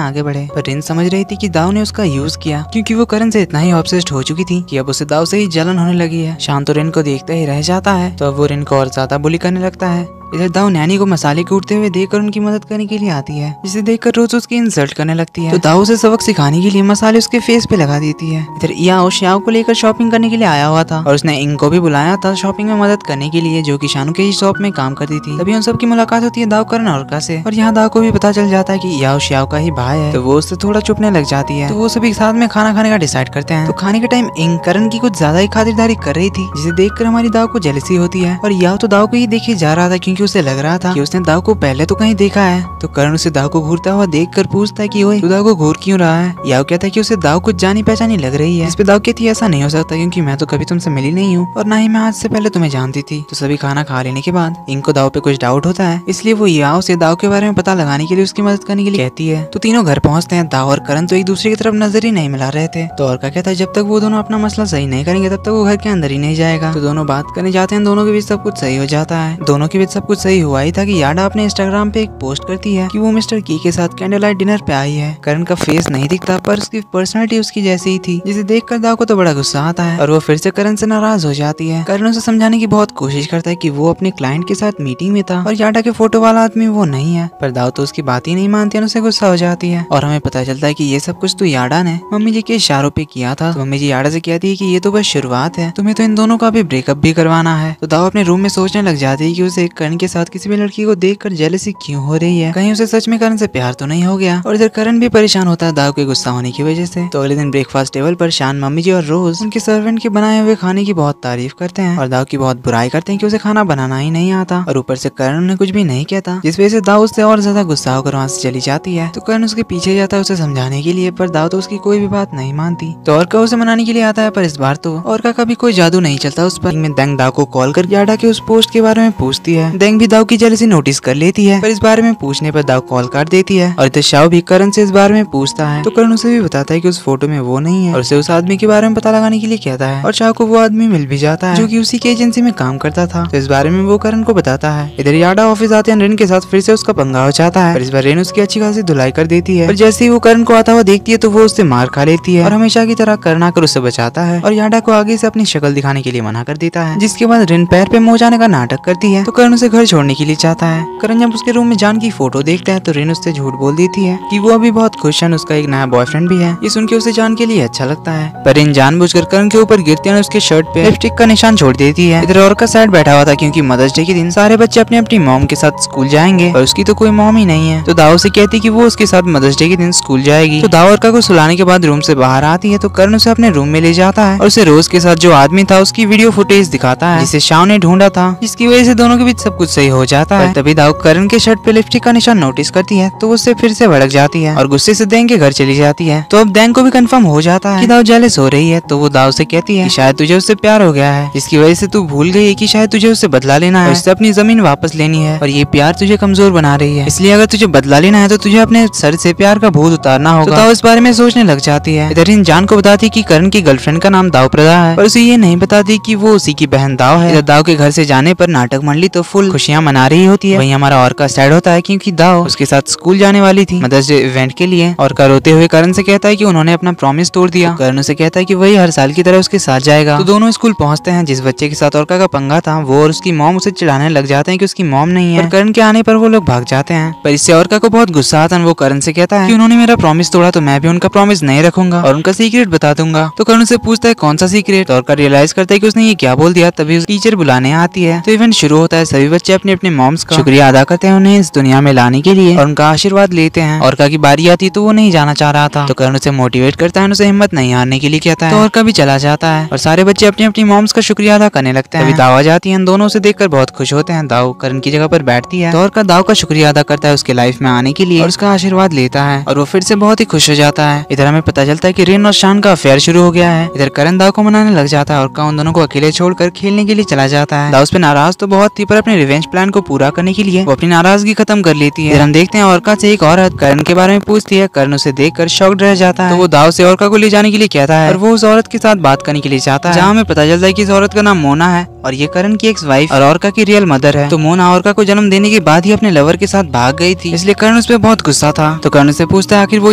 [SPEAKER 1] आगे बढ़े। पर रिन समझ रही थी कि दाव ने उसका यूज किया क्योंकि वो करण से इतना ही ऑब्सेस्ड हो चुकी थी कि अब उसे दाव से ही जलन होने लगी है। शान तो रिन को देखते ही रह जाता है, तो अब वो रिन को और ज्यादा बुली करने लगता है। इधर दाव नैनी को मसाले कूटते हुए देखकर उनकी मदद करने के लिए आती है, जिसे देखकर रोज उसकी इंसल्ट करने लगती है। तो दाव उसे सबक सिखाने के लिए मसाले उसके फेस पे लगा देती है। इधर याओ श्याओ को लेकर शॉपिंग करने के लिए आया हुआ था और उसने इंग को भी बुलाया था शॉपिंग में मदद करने के लिए, जो कि शानू के ही शॉप में काम करती थी। तभी उन सबकी मुलाकात होती है दाव करण औरका से और यहाँ दाव को भी पता चल जाता है कि याओ श्याओ का ही भाई है, तो वो उससे थोड़ा चुपने लग जाती है। तो वो सभी साथ में खाना खाने का डिसाइड करते हैं। तो खाने के टाइम इंग करण की कुछ ज्यादा ही खातिरदारी कर रही थी, जिसे देखकर हमारी दाव को जेलसी होती है और याओ तो दाव को ही देखे जा रहा था क्योंकि उसे लग रहा था उसने दाव को पहले तो कहीं देखा है। तो करण उसे दाव को घूरता हुआ देखकर पूछता है कि ओए तू दाव को घूर क्यों रहा है। याओ कहता है कि उसे दाव कुछ जानी पहचानी लग रही है। इस पे दाव कहती है ऐसा नहीं हो सकता क्योंकि मैं तो कभी तुमसे मिली नहीं हूँ और ना ही मैं आज से पहले तुम्हें जानती थी। तो सभी खाना खा लेने के बाद इनको दाव पे कुछ डाउट होता है, इसलिए वो याओ से दाव के बारे में पता लगाने के लिए उसकी मदद करने के लिए कहती है। तो तीनों घर पहुंचते हैं। दाव और करण तो एक दूसरे की तरफ नजर ही नहीं मिला रहे थे। तो औरका कहता है जब तक वो दोनों अपना मसला सही नहीं करेंगे तब तक वो घर के अंदर ही नहीं जाएगा। तो दोनों बात करने जाते हैं, दोनों के बीच सब कुछ सही हो जाता है। दोनों के बीच सब कुछ सही हुआ ही था कि याडा अपने इंस्टाग्राम पे एक पोस्ट करती है कि वो मिस्टर की के साथ कैंडल लाइट डिनर पे आई है। करण का फेस नहीं दिखता पर उसकी पर्सनालिटी उसकी जैसी ही थी, जिसे देखकर दाव को तो बड़ा गुस्सा आता है और वो फिर से करण से नाराज हो जाती है। करण उसे समझाने की बहुत कोशिश करता है कि वो अपने क्लाइंट के साथ मीटिंग में था और याडा के फोटो वाला आदमी वो नहीं है, पर दाव तो उसकी बात ही नहीं मानती है, उसे गुस्सा हो जाती है और हमें पता चलता है कि ये सब कुछ तो याडा ने मम्मी जी के इशारों पे किया था। तो मम्मी जी याडा से कहती है कि ये तो बस शुरुआत है, तुम्हें तो इन दोनों का भी ब्रेकअप भी करवाना है। तो दाव अपने रूम में सोचने लग जाती है कि उसे करण के साथ किसी भी लड़की को देखकर जेलसी क्यों हो रही है, कहीं उसे सच में करण से प्यार तो नहीं हो गया। और इधर करण भी परेशान होता है दाव के गुस्सा होने की वजह से। तो अगले दिन ब्रेकफास्ट टेबल पर शान, मम्मी जी और रोज उनके सर्वेंट के बनाए हुए खाने की बहुत तारीफ करते हैं और दाव की बहुत बुराई करते हैं कि उसे खाना बनाना ही नहीं आता और ऊपर से करण उन्हें कुछ भी नहीं कहता, जिस वजह से दाव उससे और ज्यादा गुस्सा होकर वहाँ से चली जाती है। तो करण उसके पीछे जाता है उसे समझाने के लिए, पर दाव तो उसकी कोई भी बात नहीं मानती। तो औरका उसे मनाने के लिए आता है, पर इस बार तो औरका का भी कोई जादू नहीं चलता उस पर। देंग दाव को कॉल कर याडा के उस पोस्ट के बारे में पूछती है। देंग देंग भी दाऊ की जेलसी नोटिस कर लेती है, पर इस बारे में पूछने पर दाऊ कॉल काट देती है। और इधर शाओ भी करण से इस बारे में पूछता है, तो करण उसे भी बताता है कि उस फोटो में वो नहीं है और उसे उस आदमी के बारे में पता लगाने के लिए कहता है। और शाओ को वो आदमी मिल भी जाता है जो कि उसी की एजेंसी में काम करता था, तो इस बारे में वो करण को बताता है। इधर याडा ऑफिस आते हैं रिन के साथ फिर से उसका पंगा हो जाता है, पर इस बार रिन उसकी अच्छी खासी धुलाई कर देती है। और जैसे ही वो करण को आता हुआ देखती है तो वो उससे मार खा लेती है और हमेशा की तरह करण आकर उससे बचाता है और याडा को आगे से अपनी शक्ल दिखाने के लिए मना कर देता है। जिसके बाद रिन पैर पे मोह जाने का नाटक करती है, तो करण उसे घर छोड़ने के लिए चाहता है। करण जब उसके रूम में जान की फोटो देखता है तो रिन उससे झूठ बोल देती है कि वो अभी बहुत खुश है, उसका एक नया बॉयफ्रेंड भी है। ये सुन के उसे जान के लिए अच्छा लगता है, पर रिन जानबूझकर करण के ऊपर गिरती है, उसके शर्ट पे लिपस्टिक का निशान छोड़ देती है। इधर और का साइड बैठा हुआ था क्योंकि मदर्स डे के दिन सारे बच्चे अपने अपनी मॉम के साथ स्कूल जाएंगे और उसकी तो कोई मॉम ही नहीं है, तो दाऊ से कहती कि वो उसके साथ मदर्स डे के दिन स्कूल जाएगी। तो दाऊ औरका को सुलाने के बाद रूम से बाहर आती है, तो करण उसे अपने रूम में ले जाता है और उसे रोज के साथ जो आदमी था उसकी वीडियो फुटेज दिखाता है जिसे शाओ ने ढूंढा था, जिसकी वजह से दोनों के बीच सब कुछ सही हो जाता है। तभी दाऊ करण के शर्ट पे लिपस्टिक का निशान नोटिस करती है, तो उससे फिर से भड़क जाती है और गुस्से से देंग के घर चली जाती है। तो अब देंग को भी कंफर्म हो जाता है कि दाऊ जेलस हो रही है, तो वो दाऊ से कहती है कि शायद तुझे उससे प्यार हो गया है, जिसकी वजह से तू भूल गई है कि शायद तुझे उससे बदला लेना है, उससे अपनी जमीन वापस लेनी है और ये प्यार तुझे कमजोर बना रही है, इसलिए अगर तुझे बदला लेना है तो तुझे अपने सर से प्यार का भूत उतारना होगा। तो दाऊ इस बारे में सोचने लग जाती है। इधर इन जान को बताती कि करण की गर्लफ्रेंड का नाम दाऊ प्रदा है, पर उसे ये नहीं बताती कि वो उसी की बहन दाऊ है। इधर दाऊ के घर से जाने पर नाटक मंडली तो फुल खुशियां मना रही होती है। वहीं हमारा और का साइड होता है क्योंकि दाऊ उसके साथ स्कूल जाने वाली थी मदर्स डे इवेंट के लिए, और का रोते हुए करण से कहता है कि उन्होंने अपना प्रॉमिस तोड़ दिया। करण उसे कहता है कि वही हर साल की तरह उसके साथ जाएगा। तो दोनों स्कूल पहुंचते हैं। जिस बच्चे के साथ औरका का पंगा था वो और उसकी मॉम उसे चिढ़ाने लग जाते हैं कि उसकी मॉम नहीं है, और करण के आने पर वो लोग भाग जाते हैं। पर इससे औरका को बहुत गुस्सा आता है। वो करण से कहता है कि उन्होंने मेरा प्रॉमिस तोड़ा तो मैं भी उनका प्रॉमिस नहीं रखूंगा और उनका सीक्रेट बता दूंगा। तो करण से पूछता है कौन सा सीक्रेट, तो औरका रियलाइज करता है कि उसने ये क्या बोल दिया। तभी उस टीचर बुलाने आती है, तो इवेंट शुरू होता है। सभी बच्चे अपने अपने मॉम्स का शुक्रिया अदा करते हैं उन्हें इस दुनिया में लाने के लिए और उनका आशीर्वाद लेते हैं। औरका की बारी आती है तो वो नहीं जाना चाह रहा था, तो करण उसे मोटिवेट करता है, उसे हिम्मत नहीं हारने के लिए कहता है। तो औरका भी चला जाता है और सारे बच्चे अपनी अपनी मॉम्स का शुक्रिया अदा करने लगते हैं। तभी दाऊ आ जाती है, दोनों उसे देखकर बहुत खुश होते हैं। दाऊ करण की जगह पर बैठती है, तो औरका दाऊ का शुक्रिया अदा करता है उसके लाइफ में आने के लिए और उसका आशीर्वाद लेता है और वो फिर से बहुत ही खुश हो जाता है। इधर हमें पता चलता है कि रिन और शान का अफेयर शुरू हो गया है। इधर करण दाऊ को मनाने लग जाता है और उन दोनों को अकेले छोड़कर खेलने के लिए चला जाता है। दाऊ उस पे नाराज तो बहुत थी, पर अपने रिवेंज प्लान को पूरा करने के लिए वो अपनी नाराजगी खत्म कर लेती है। इधर हम देखते हैं औरका से एक औरत करण के बारे में पूछती है। करण उसे देखकर शॉक्ड रह जाता है, तो वो दाऊ से औरका को ले जाने के लिए कहता है और वो उस औरत के साथ बात करने के लिए चाहता है, जहाँ हमें पता चलता है कि इस औरत का नाम मोना है और ये करण की एक्स वाइफ और औरका की रियल मदर है। तो मोना औरका को जन्म देने के बाद ही अपने लवर के साथ भाग गई थी, इसलिए करण उस पर बहुत गुस्सा था। तो करण से पूछता है आखिर वो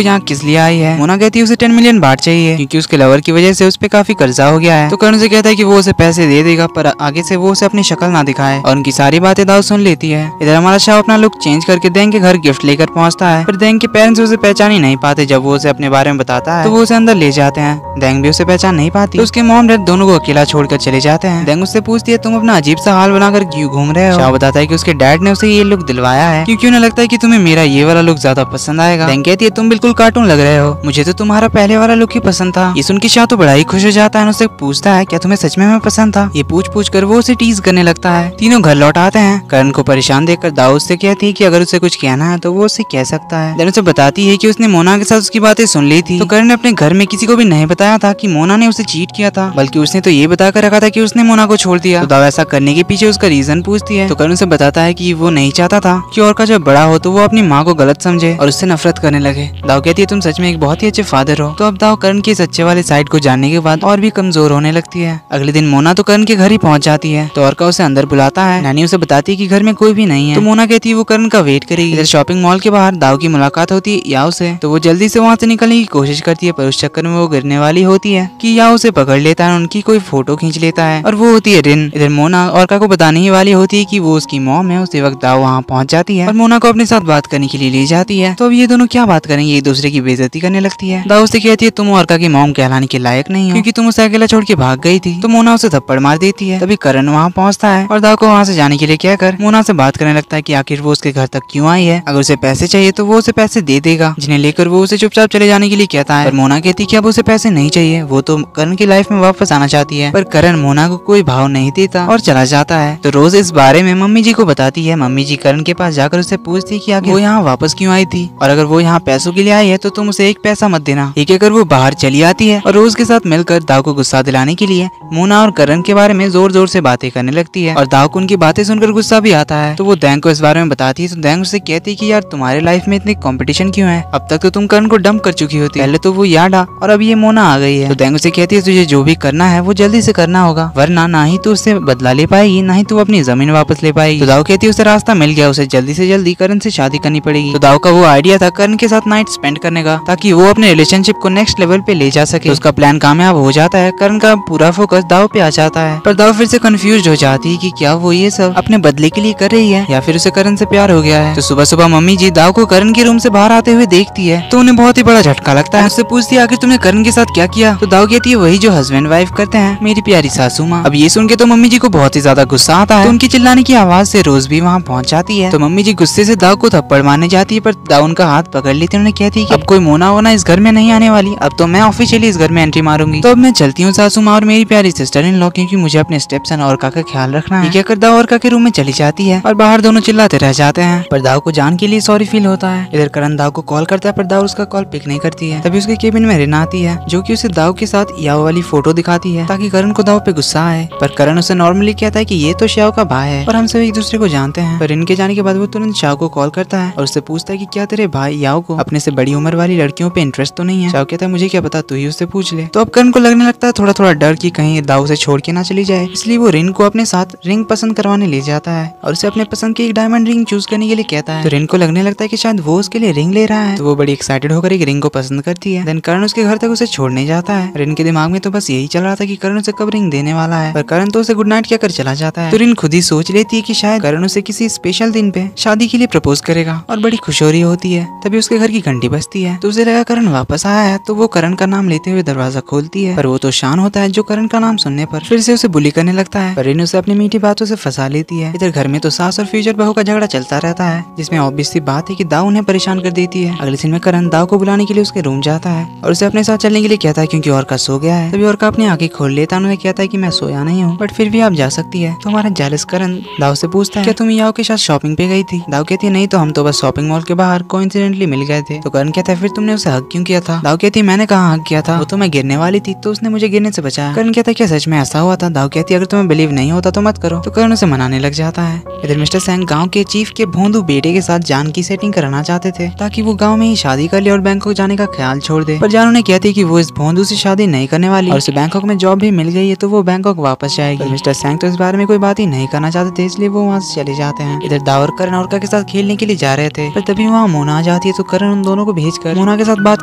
[SPEAKER 1] यहाँ किस लिए आई है। मोना कहती है उसे 10 मिलियन बात चाहिए क्योंकि उसके लवर की वजह से उस पर काफी कर्जा हो गया है। तो करण से कहता है कि वो उसे पैसे दे देगा, पर आगे से वो उसे अपनी शक्ल ना दिखाए, और उनकी सारी बातें दाऊ सुन लेती है। इधर हमारा शाह अपना लुक चेंज करके देंग के घर गिफ्ट लेकर पहुंचता है, पर देंग के पेरेंट्स उसे पहचान ही नहीं पाते। जब वो उसे अपने बारे में बताता है तो वो उसे अंदर ले जाते हैं। देंग भी उसे पहचान नहीं पाती, तो उसके मॉम डैड दोनों को अकेला छोड़कर चले जाते हैं। देंग उससे पूछती है तुम अपना अजीब सा हाल बनाकर क्यों घूम रहे हो। शाह बताता है कि उसके डैड ने उसे ये लुक दिलवाया है क्योंकि उन्हें लगता है कि तुम्हें मेरा ये वाला लुक ज्यादा पसंद आएगा। देंग कहती है तुम बिल्कुल कार्टून लग रहे हो, मुझे तो तुम्हारा पहले वाला लुक ही पसंद था। ये सुन के शाह तो बड़ा ही खुश हो जाता है, उससे पूछता है क्या तुम्हें सच में मैं पसंद था। ये पूछ कर वो उसे टीज करने लगता है। तीनों घर लौट आते हैं। करण को परेशान देखकर दाऊ उससे कहती है कि अगर उसे कुछ कहना है तो वो उससे कह सकता है। देन उसे बताती है कि उसने मोना के साथ उसकी बातें सुन ली थी। तो करण ने अपने घर में किसी को भी नहीं बताया था कि मोना ने उसे चीट किया था, बल्कि उसने तो ये बताकर रखा था कि उसने मोना को छोड़ दिया। तो दाऊ ऐसा करने के पीछे उसका रीजन पूछती है, तो करण उसे बताता है कि वो नहीं चाहता था कि औरका जब बड़ा हो तो वो अपनी माँ को गलत समझे और उससे नफरत करने लगे। दाऊ कहती है तुम सच में एक बहुत ही अच्छे फादर हो। तो अब दाऊ करण की इस अच्छे वाले साइड को जानने के बाद और भी कमजोर होने लगती है। अगले दिन मोना तो करण के घर ही पहुंच जाती है, तो औरका उसे अंदर बुलाता है। नानी उसे बताती है कि घर में कोई भी नहीं है, तो मोना कहती है वो करण का वेट करेगी। इधर शॉपिंग मॉल के बाहर दाऊ की मुलाकात होती है याओ से, तो वो जल्दी से वहाँ से निकलने की कोशिश करती है, पर उस चक्कर में वो गिरने वाली होती है कि याओ उसे पकड़ लेता है, उनकी कोई फोटो खींच लेता है और वो होती है रिन। इधर मोना औरका को बताने ही वाली होती है कि वो उसकी मॉम है। उसी वक्त दाऊ वहाँ पहुंच जाती है और मोना को अपने साथ बात करने के लिए ले जाती है। तो अब ये दोनों क्या बात करेंगे, एक दूसरे की बेइज्जती करने लगती है। दाऊ से कहती है तुम औरका की मॉम कहलाने के लायक नहीं हो क्योंकि तुम उसे अकेला छोड़ के भाग गई थी। तो मोना उसे थप्पड़ मार देती है। तभी करण वहाँ पहुँचता है और दाऊ को वहाँ से जाने के लिए कहकर मोना से बात करने लगता है कि आखिर वो उसके घर तक क्यों आई है। अगर उसे पैसे चाहिए तो वो उसे पैसे दे देगा, जिन्हें लेकर वो उसे चुपचाप चले जाने के लिए कहता है। पर मोना कहती है कि अब उसे पैसे नहीं चाहिए, वो तो करण की लाइफ में वापस आना चाहती है। पर करण मोना को कोई भाव नहीं देता और चला जाता है। तो रोज इस बारे में मम्मी जी को बताती है। मम्मी जी करण के पास जाकर उससे पूछती है कि आखिर वो यहाँ वापस क्यों आई थी, और अगर वो यहाँ पैसों के लिए आई है तो तुम उसे एक पैसा मत देना। ठीक है, कर वो बाहर चली आती है और रोज के साथ मिलकर दाऊ को गुस्सा दिलाने के लिए मोना और करण के बारे में जोर जोर से बातें करने लगती है। और दाऊ को उनकी बातें सुनकर सुनकर गुस्सा भी आता है। तो वो दैंग को इस बारे में बताती है। तो दैंग उससे कहती है कि यार तुम्हारे लाइफ में इतनी कंपटीशन क्यों है, अब तक तो तुम करण को डंप कर चुकी होती, पहले तो वो याडा और अब ये मोना आ गई है। तो दैंग उसे कहती है तुझे जो भी करना है वो जल्दी से करना होगा, वरना ना ही तू उससे बदला ले पाएगी, ना ही तू अपनी जमीन वापस ले पाएगी। तो दाऊ कहती है उसे रास्ता मिल गया, उसे जल्दी से जल्दी करण से शादी करनी पड़ेगी। तो दाऊ का वो आइडिया था करण के साथ नाइट स्पेंड करने का, ताकि वो अपने रिलेशनशिप को नेक्स्ट लेवल पे ले जा सके। तो उसका प्लान कामयाब हो जाता है, करण का पूरा फोकस दाऊ पे आ जाता है। पर दाऊ फिर से कंफ्यूज हो जाती है कि क्या वो ये सब अपने बदले के लिए कर रही है या फिर उसे करण से प्यार हो गया है। तो सुबह सुबह मम्मी जी दाऊ को करण के रूम से बाहर आते हुए देखती है, तो उन्हें बहुत ही बड़ा झटका लगता है। उससे पूछती है आखिर तुमने करण के साथ क्या किया। तो दाऊ कहती है वही जो हस्बैंड वाइफ करते हैं, मेरी प्यारी सासू माँ। अब ये सुन के तो मम्मी जी को बहुत ही ज्यादा गुस्सा आता है। तो उनकी चिल्लाने की आवाज से रोज भी वहाँ पहुँच जाती है। तो मम्मी जी गुस्से से दाऊ को थप्पड़ मारने जाती है, पर दाऊ उनका हाथ पकड़ लेती है। उन्हें कहती है कि अब कोई मोना वोना इस घर में नहीं आने वाली, अब तो मैं ऑफिशियली इस घर में एंट्री मारूंगी। तो अब मैं चलती हूँ सासू माँ और मेरी प्यारी सिस्टर इन लॉ, क्योंकि मुझे अपने स्टेप्सन औरका का ख्याल रखना है। कहकर दाऊ औरका के रूम में चली जाती है और बाहर दोनों चिल्लाते रह जाते हैं। पर दाऊ को जान के लिए सॉरी फील होता है। इधर करण दाऊ को कॉल करता है, पर दाऊ उसका कॉल पिक नहीं करती है। तभी उसके केबिन में रिना आती है, जो कि उसे दाऊ के साथ याओ वाली फोटो दिखाती है, ताकि करण को दाऊ पे गुस्सा आए। पर करण उसे नॉर्मली कहता है कि ये तो श्याओ का भाई है और हम सब एक दूसरे को जानते हैं। पर इनके जाने के बाद वो तुरंत श्याओ को कॉल करता है और उससे पूछता है कि क्या तेरे भाई याओ को अपने से बड़ी उम्र वाली लड़कियों पे इंटरेस्ट तो नहीं है। श्याओ कहता है मुझे क्या पता, तू ही उससे पूछ ले। तो अब करण को लगने लगता है थोड़ा थोड़ा डर कि कहीं दाऊ से छोड़ के ना चली जाए, इसलिए वो रिन को अपने साथ रिंग पसंद करवाने ले जाता है और उसे अपने पसंद की एक डायमंड रिंग चूज करने के लिए कहता है। तो रिन को लगने लगता है कि शायद वो उसके लिए रिंग ले रहा है, तो वो बड़ी एक्साइटेड होकर एक रिंग को पसंद करती है। देन करण उसके घर तक उसे छोड़ने जाता है। रिन के दिमाग में तो बस यही चल रहा था कि करण उसे कब रिंग देने वाला है, पर करण तो उसे गुड नाइट कहकर चला जाता है। तो रिन खुद ही सोच लेती है कि शायद करण उसे किसी स्पेशल दिन पे शादी के लिए प्रपोज करेगा और बड़ी खुश हो रही होती है। तभी उसके घर की घंटी बजती है, तो उसे लगा करण वापस आया है, तो वो करण का नाम लेते हुए दरवाजा खोलती है। पर वो तो शान होता है, जो करण का नाम सुनने पर फिर से उसे बुली करने लगता है। पर रिन उसे अपनी मीठी बातों से फंसा लेती है। इधर घर में तो सास और फ्यूचर बहू का झगड़ा चलता रहता है, जिसमें ऑब्वियस सी बात है कि दाऊ उन्हें परेशान कर देती है। अगले दिन में करण दाऊ को बुलाने के लिए उसके रूम जाता है और उसे अपने साथ चलने के लिए कहता है, क्योंकि औरका सो गया है। तभी औरका अपनी आंखें खोल लेता है, उन्हें कहता है कि मैं सोया नहीं हूँ, बट फिर भी आप जा सकती है। तो हमारा जेलस करण दाऊ से पूछता है क्या तुम याओ के साथ शॉपिंग पे गई थी। दाऊ कहती है नहीं, तो हम तो बस शॉपिंग मॉल के बाहर कोइंसिडेंटली मिल गए थे। तो करण कहता है फिर तुमने उसे हक क्यों किया था। दाऊ कहती है मैंने कहा हक किया था, वो तो मैं गिरने वाली थी, तो उसने मुझे गिरने से बचाया। करण कहता है क्या सच में ऐसा हुआ था। दाऊ कहती है अगर तुम्हें बिलीव नहीं होता तो मत करो। तो करण उसे मनाने लग जाता है। इधर मिस्टर सैंग गांव के चीफ के भोंदू बेटे के साथ जान की सेटिंग कराना चाहते थे, ताकि वो गांव में ही शादी कर ले और बैंकॉक जाने का ख्याल छोड़ दे। पर जान उन्हें कहती है कि वो इस भोंदू से शादी नहीं करने वाली और उसे बैंकॉक में जॉब भी मिल गई है, तो वो बैंकॉक वापस जाएगी। पर मिस्टर सैंग तो इस बारे में कोई बात ही नहीं करना चाहते थे, इसलिए वो वहाँ से चले जाते हैं। इधर दाऊ और करण औरका के साथ खेलने के लिए जा रहे थे, पर तभी वहाँ मोना आ जाती है। तो करण उन दोनों को भेजकर मोना के साथ बात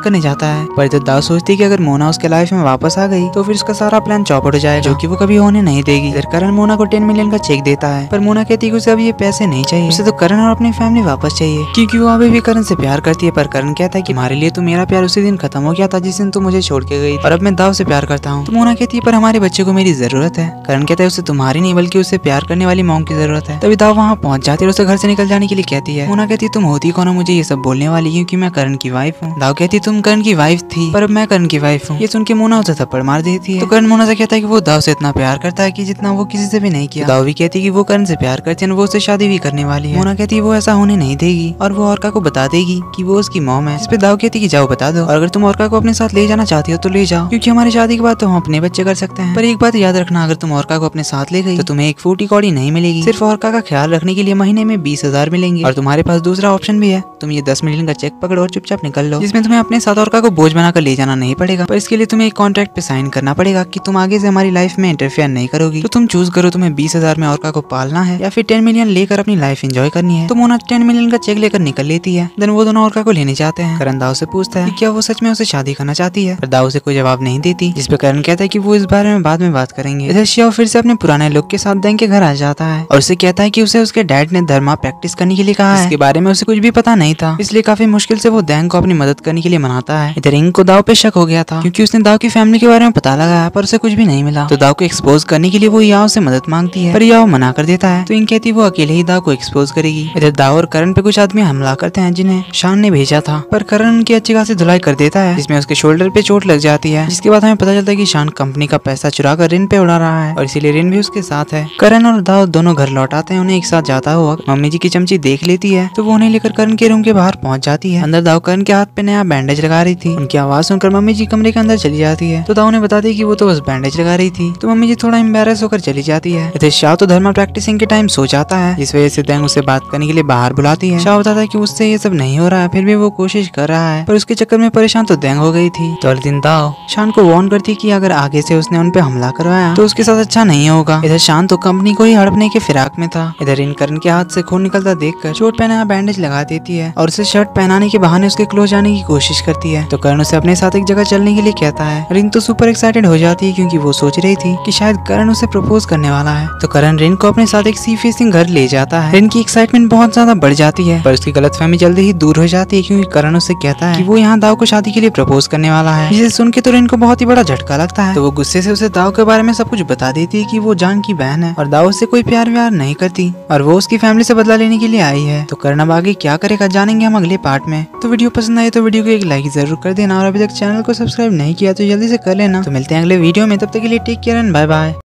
[SPEAKER 1] करने जाता है। पर इधर दाऊ सोचती है कि अगर मोना उसके लाइफ में वापस आ गई तो फिर उसका सारा प्लान चौपट हो जाएगा, जो कि वो कभी होने नहीं देगी। इधर करण मोना को 10 मिलियन का चेक देता है, पर मोना कहती है कि उसे अब ये पैसे नहीं चाहिए, उसे तो करण और अपनी फैमिली वापस चाहिए, क्योंकि वो अभी भी करण से प्यार करती है। पर करण कहता है कि हमारे लिए तो मेरा प्यार उसी दिन खत्म हो गया था जिस दिन तू मुझे छोड़ के गई, और अब मैं दाऊ से प्यार करता हूँ। तो मोना कहती है पर हमारे बच्चे को मेरी जरूरत है। करण कहता है उसे तुम्हारी नहीं बल्कि उसे प्यार करने वाली मॉम की जरूरत है। तभी दाऊ वहाँ पहुंच जाती है और उसे घर से निकल जाने के लिए कहती है। मोना कहती है तुम होती कौन हो मुझे ये सब बोलने वाली, क्योंकि मैं करण की वाइफ हूँ। दाऊ कहती है तुम करण की वाइफ थी, पर अब मैं करण की वाइफ हूँ। ये सुन के मोना उसे थप्पड़ मार देती है। तो करण मोना से कहता है कि वो दाऊ से इतना प्यार करता है कि जितना वो किसी से भी नहीं किया। दाऊ भी कहती है कि वो करण से प्यार करती है और वो उससे शादी भी करने वाली है। मोना कहती है वो ऐसा होने नहीं देगी और वो औरका को बता देगी कि वो उसकी मॉम है। इस पे दाऊ कहती है कि जाओ बता दो, और अगर तुम औरका को अपने साथ ले जाना चाहती हो तो ले जाओ, क्योंकि हमारी शादी के बाद तो हम अपने बच्चे कर सकते हैं। पर एक बात याद रखना, अगर तुम औरका को अपने साथ ले गई तो तुम्हें एक फूटी कौड़ी नहीं मिलेगी, सिर्फ औरका का ख्याल रखने के लिए महीने में 20,000 मिलेंगे। और तुम्हारे पास दूसरा ऑप्शन भी है, तुम ये 10 मिलियन का चेक पकड़ो और चुपचाप निकल लो, जिसमें तुम्हें अपने साथ औरका को बोझ बनाकर ले जाना नहीं पड़ेगा। पर इसके लिए तुम्हें एक कॉन्ट्रैक्ट पे साइन करना पड़ेगा कि तुम आगे से हमारी लाइफ में इंटरफेयर नहीं करोगी। तो तुम चूज करो, तुम्हें 20,000 में औरका को पालना है या फिर 10 मिलियन लेकर अपनी लाइफ एंजॉय करनी है। तो मोना 10 मिलियन का चेक लेकर निकल लेती है। देन वो दोनों औरका को लेने जाते हैं। करण दाऊ से पूछता है कि क्या वो सच में उसे शादी करना चाहती है, पर दाऊ से कोई जवाब नहीं देती, जिस पे करण कहता है कि वो इस बारे में बाद में बात करेंगे। इधर श्याओ फिर से अपने पुराने लुक के साथ दैंग के घर आ जाता है और उसे कहता है कि उसे उसके डैड ने धर्मा प्रैक्टिस करने के लिए कहा है। इसके बारे में उसे कुछ भी पता नहीं था, इसलिए काफी मुश्किल से वो दैंग को अपनी मदद करने के लिए मनाता है। इधर रिंग को दाऊ पे शक हो गया था, क्योंकि उसने दाऊ की फैमिली के बारे में पता लगाया, पर उसे कुछ भी नहीं मिला। तो दाऊ को एक्सपोज करने के लिए वो याओ से मदद मांगती है, पर याओ मना कर देता है। तो इंग कहती है वो अकेले ही दाऊ को एक्सपोज करेगी। इधर दाऊ और करण पे कुछ आदमी हमला करते हैं जिन्हें शान ने भेजा था, पर करण उनकी अच्छी खासी धुलाई कर देता है, जिसमें उसके शोल्डर पे चोट लग जाती है। जिसके बाद हमें पता चलता है कि शान कंपनी का पैसा चुरा कर रिन पे उड़ा रहा है और इसीलिए रिन भी उसके साथ है। करण और दाऊ दोनों घर लौट आते हैं। उन्हें एक साथ जाता हुआ मम्मी जी की चमची देख लेती है, तो वो उन्हें लेकर करण के रूम के बाहर पहुंच जाती है। अंदर दाऊ करण के हाथ पे नया बैंडेज लगा रही थी। उनकी आवाज सुनकर मम्मी जी कमरे के अंदर चली जाती है, तो दाऊ ने बताती है कि वो तो बस बैंडेज लगा रही थी। तो मम्मी जी थोड़ा एम्बैरेस होकर चली जाती है। इधर श्याओ तो धर्मा प्रैक्टिस फेसिंग के टाइम सो जाता है, जिस वजह से देंग उसे बात करने के लिए बाहर बुलाती है। शाह बताता है कि उससे ये सब नहीं हो रहा है, फिर भी वो कोशिश कर रहा है, पर उसके चक्कर में परेशान तो देंग हो गई थी। तो अगले दिन दाओ शान को वार्न करती कि अगर आगे से उसने उन पे हमला करवाया तो उसके साथ अच्छा नहीं होगा। इधर शान तो कंपनी को ही हड़पने के फिराक में था। इधर इन करण के हाथ से खून निकलता देखकर चोट पहना बैंडेज लगा देती है और उसे शर्ट पहनाने के बहाने उसके क्लोज जाने की कोशिश करती है। तो करण उसे अपने साथ एक जगह चलने के लिए कहता है। रिन तो सुपर एक्साइटेड हो जाती है क्योंकि वो सोच रही थी कि शायद करण उसे प्रपोज करने वाला है। तो करण रिन को अपने साथ एक सी फेसिंग घर ले जाता है। रिन की एक्साइटमेंट बहुत ज्यादा बढ़ जाती है, पर उसकी गलतफहमी जल्दी ही दूर हो जाती है क्योंकि करण उसे कहता है कि वो यहाँ दाव को शादी के लिए प्रपोज करने वाला है। जिसे सुन के तो रिन को बहुत ही बड़ा झटका लगता है। तो वो गुस्से से उसे दाव के बारे में सब कुछ बता देती है कि वो जान की बहन है और दाव उससे कोई प्यार व्यार नहीं करती और वो उसकी फैमिली से बदला लेने के लिए आई है। तो करण अब आगे क्या करेगा जानेंगे हम अगले पार्ट में। तो वीडियो पसंद आए तो वीडियो को एक लाइक जरूर कर देना और अभी तक चैनल को सब्सक्राइब नहीं किया तो जल्दी से कर लेना। तो मिलते हैं अगले वीडियो में, तब तक के लिए take care and bye bye.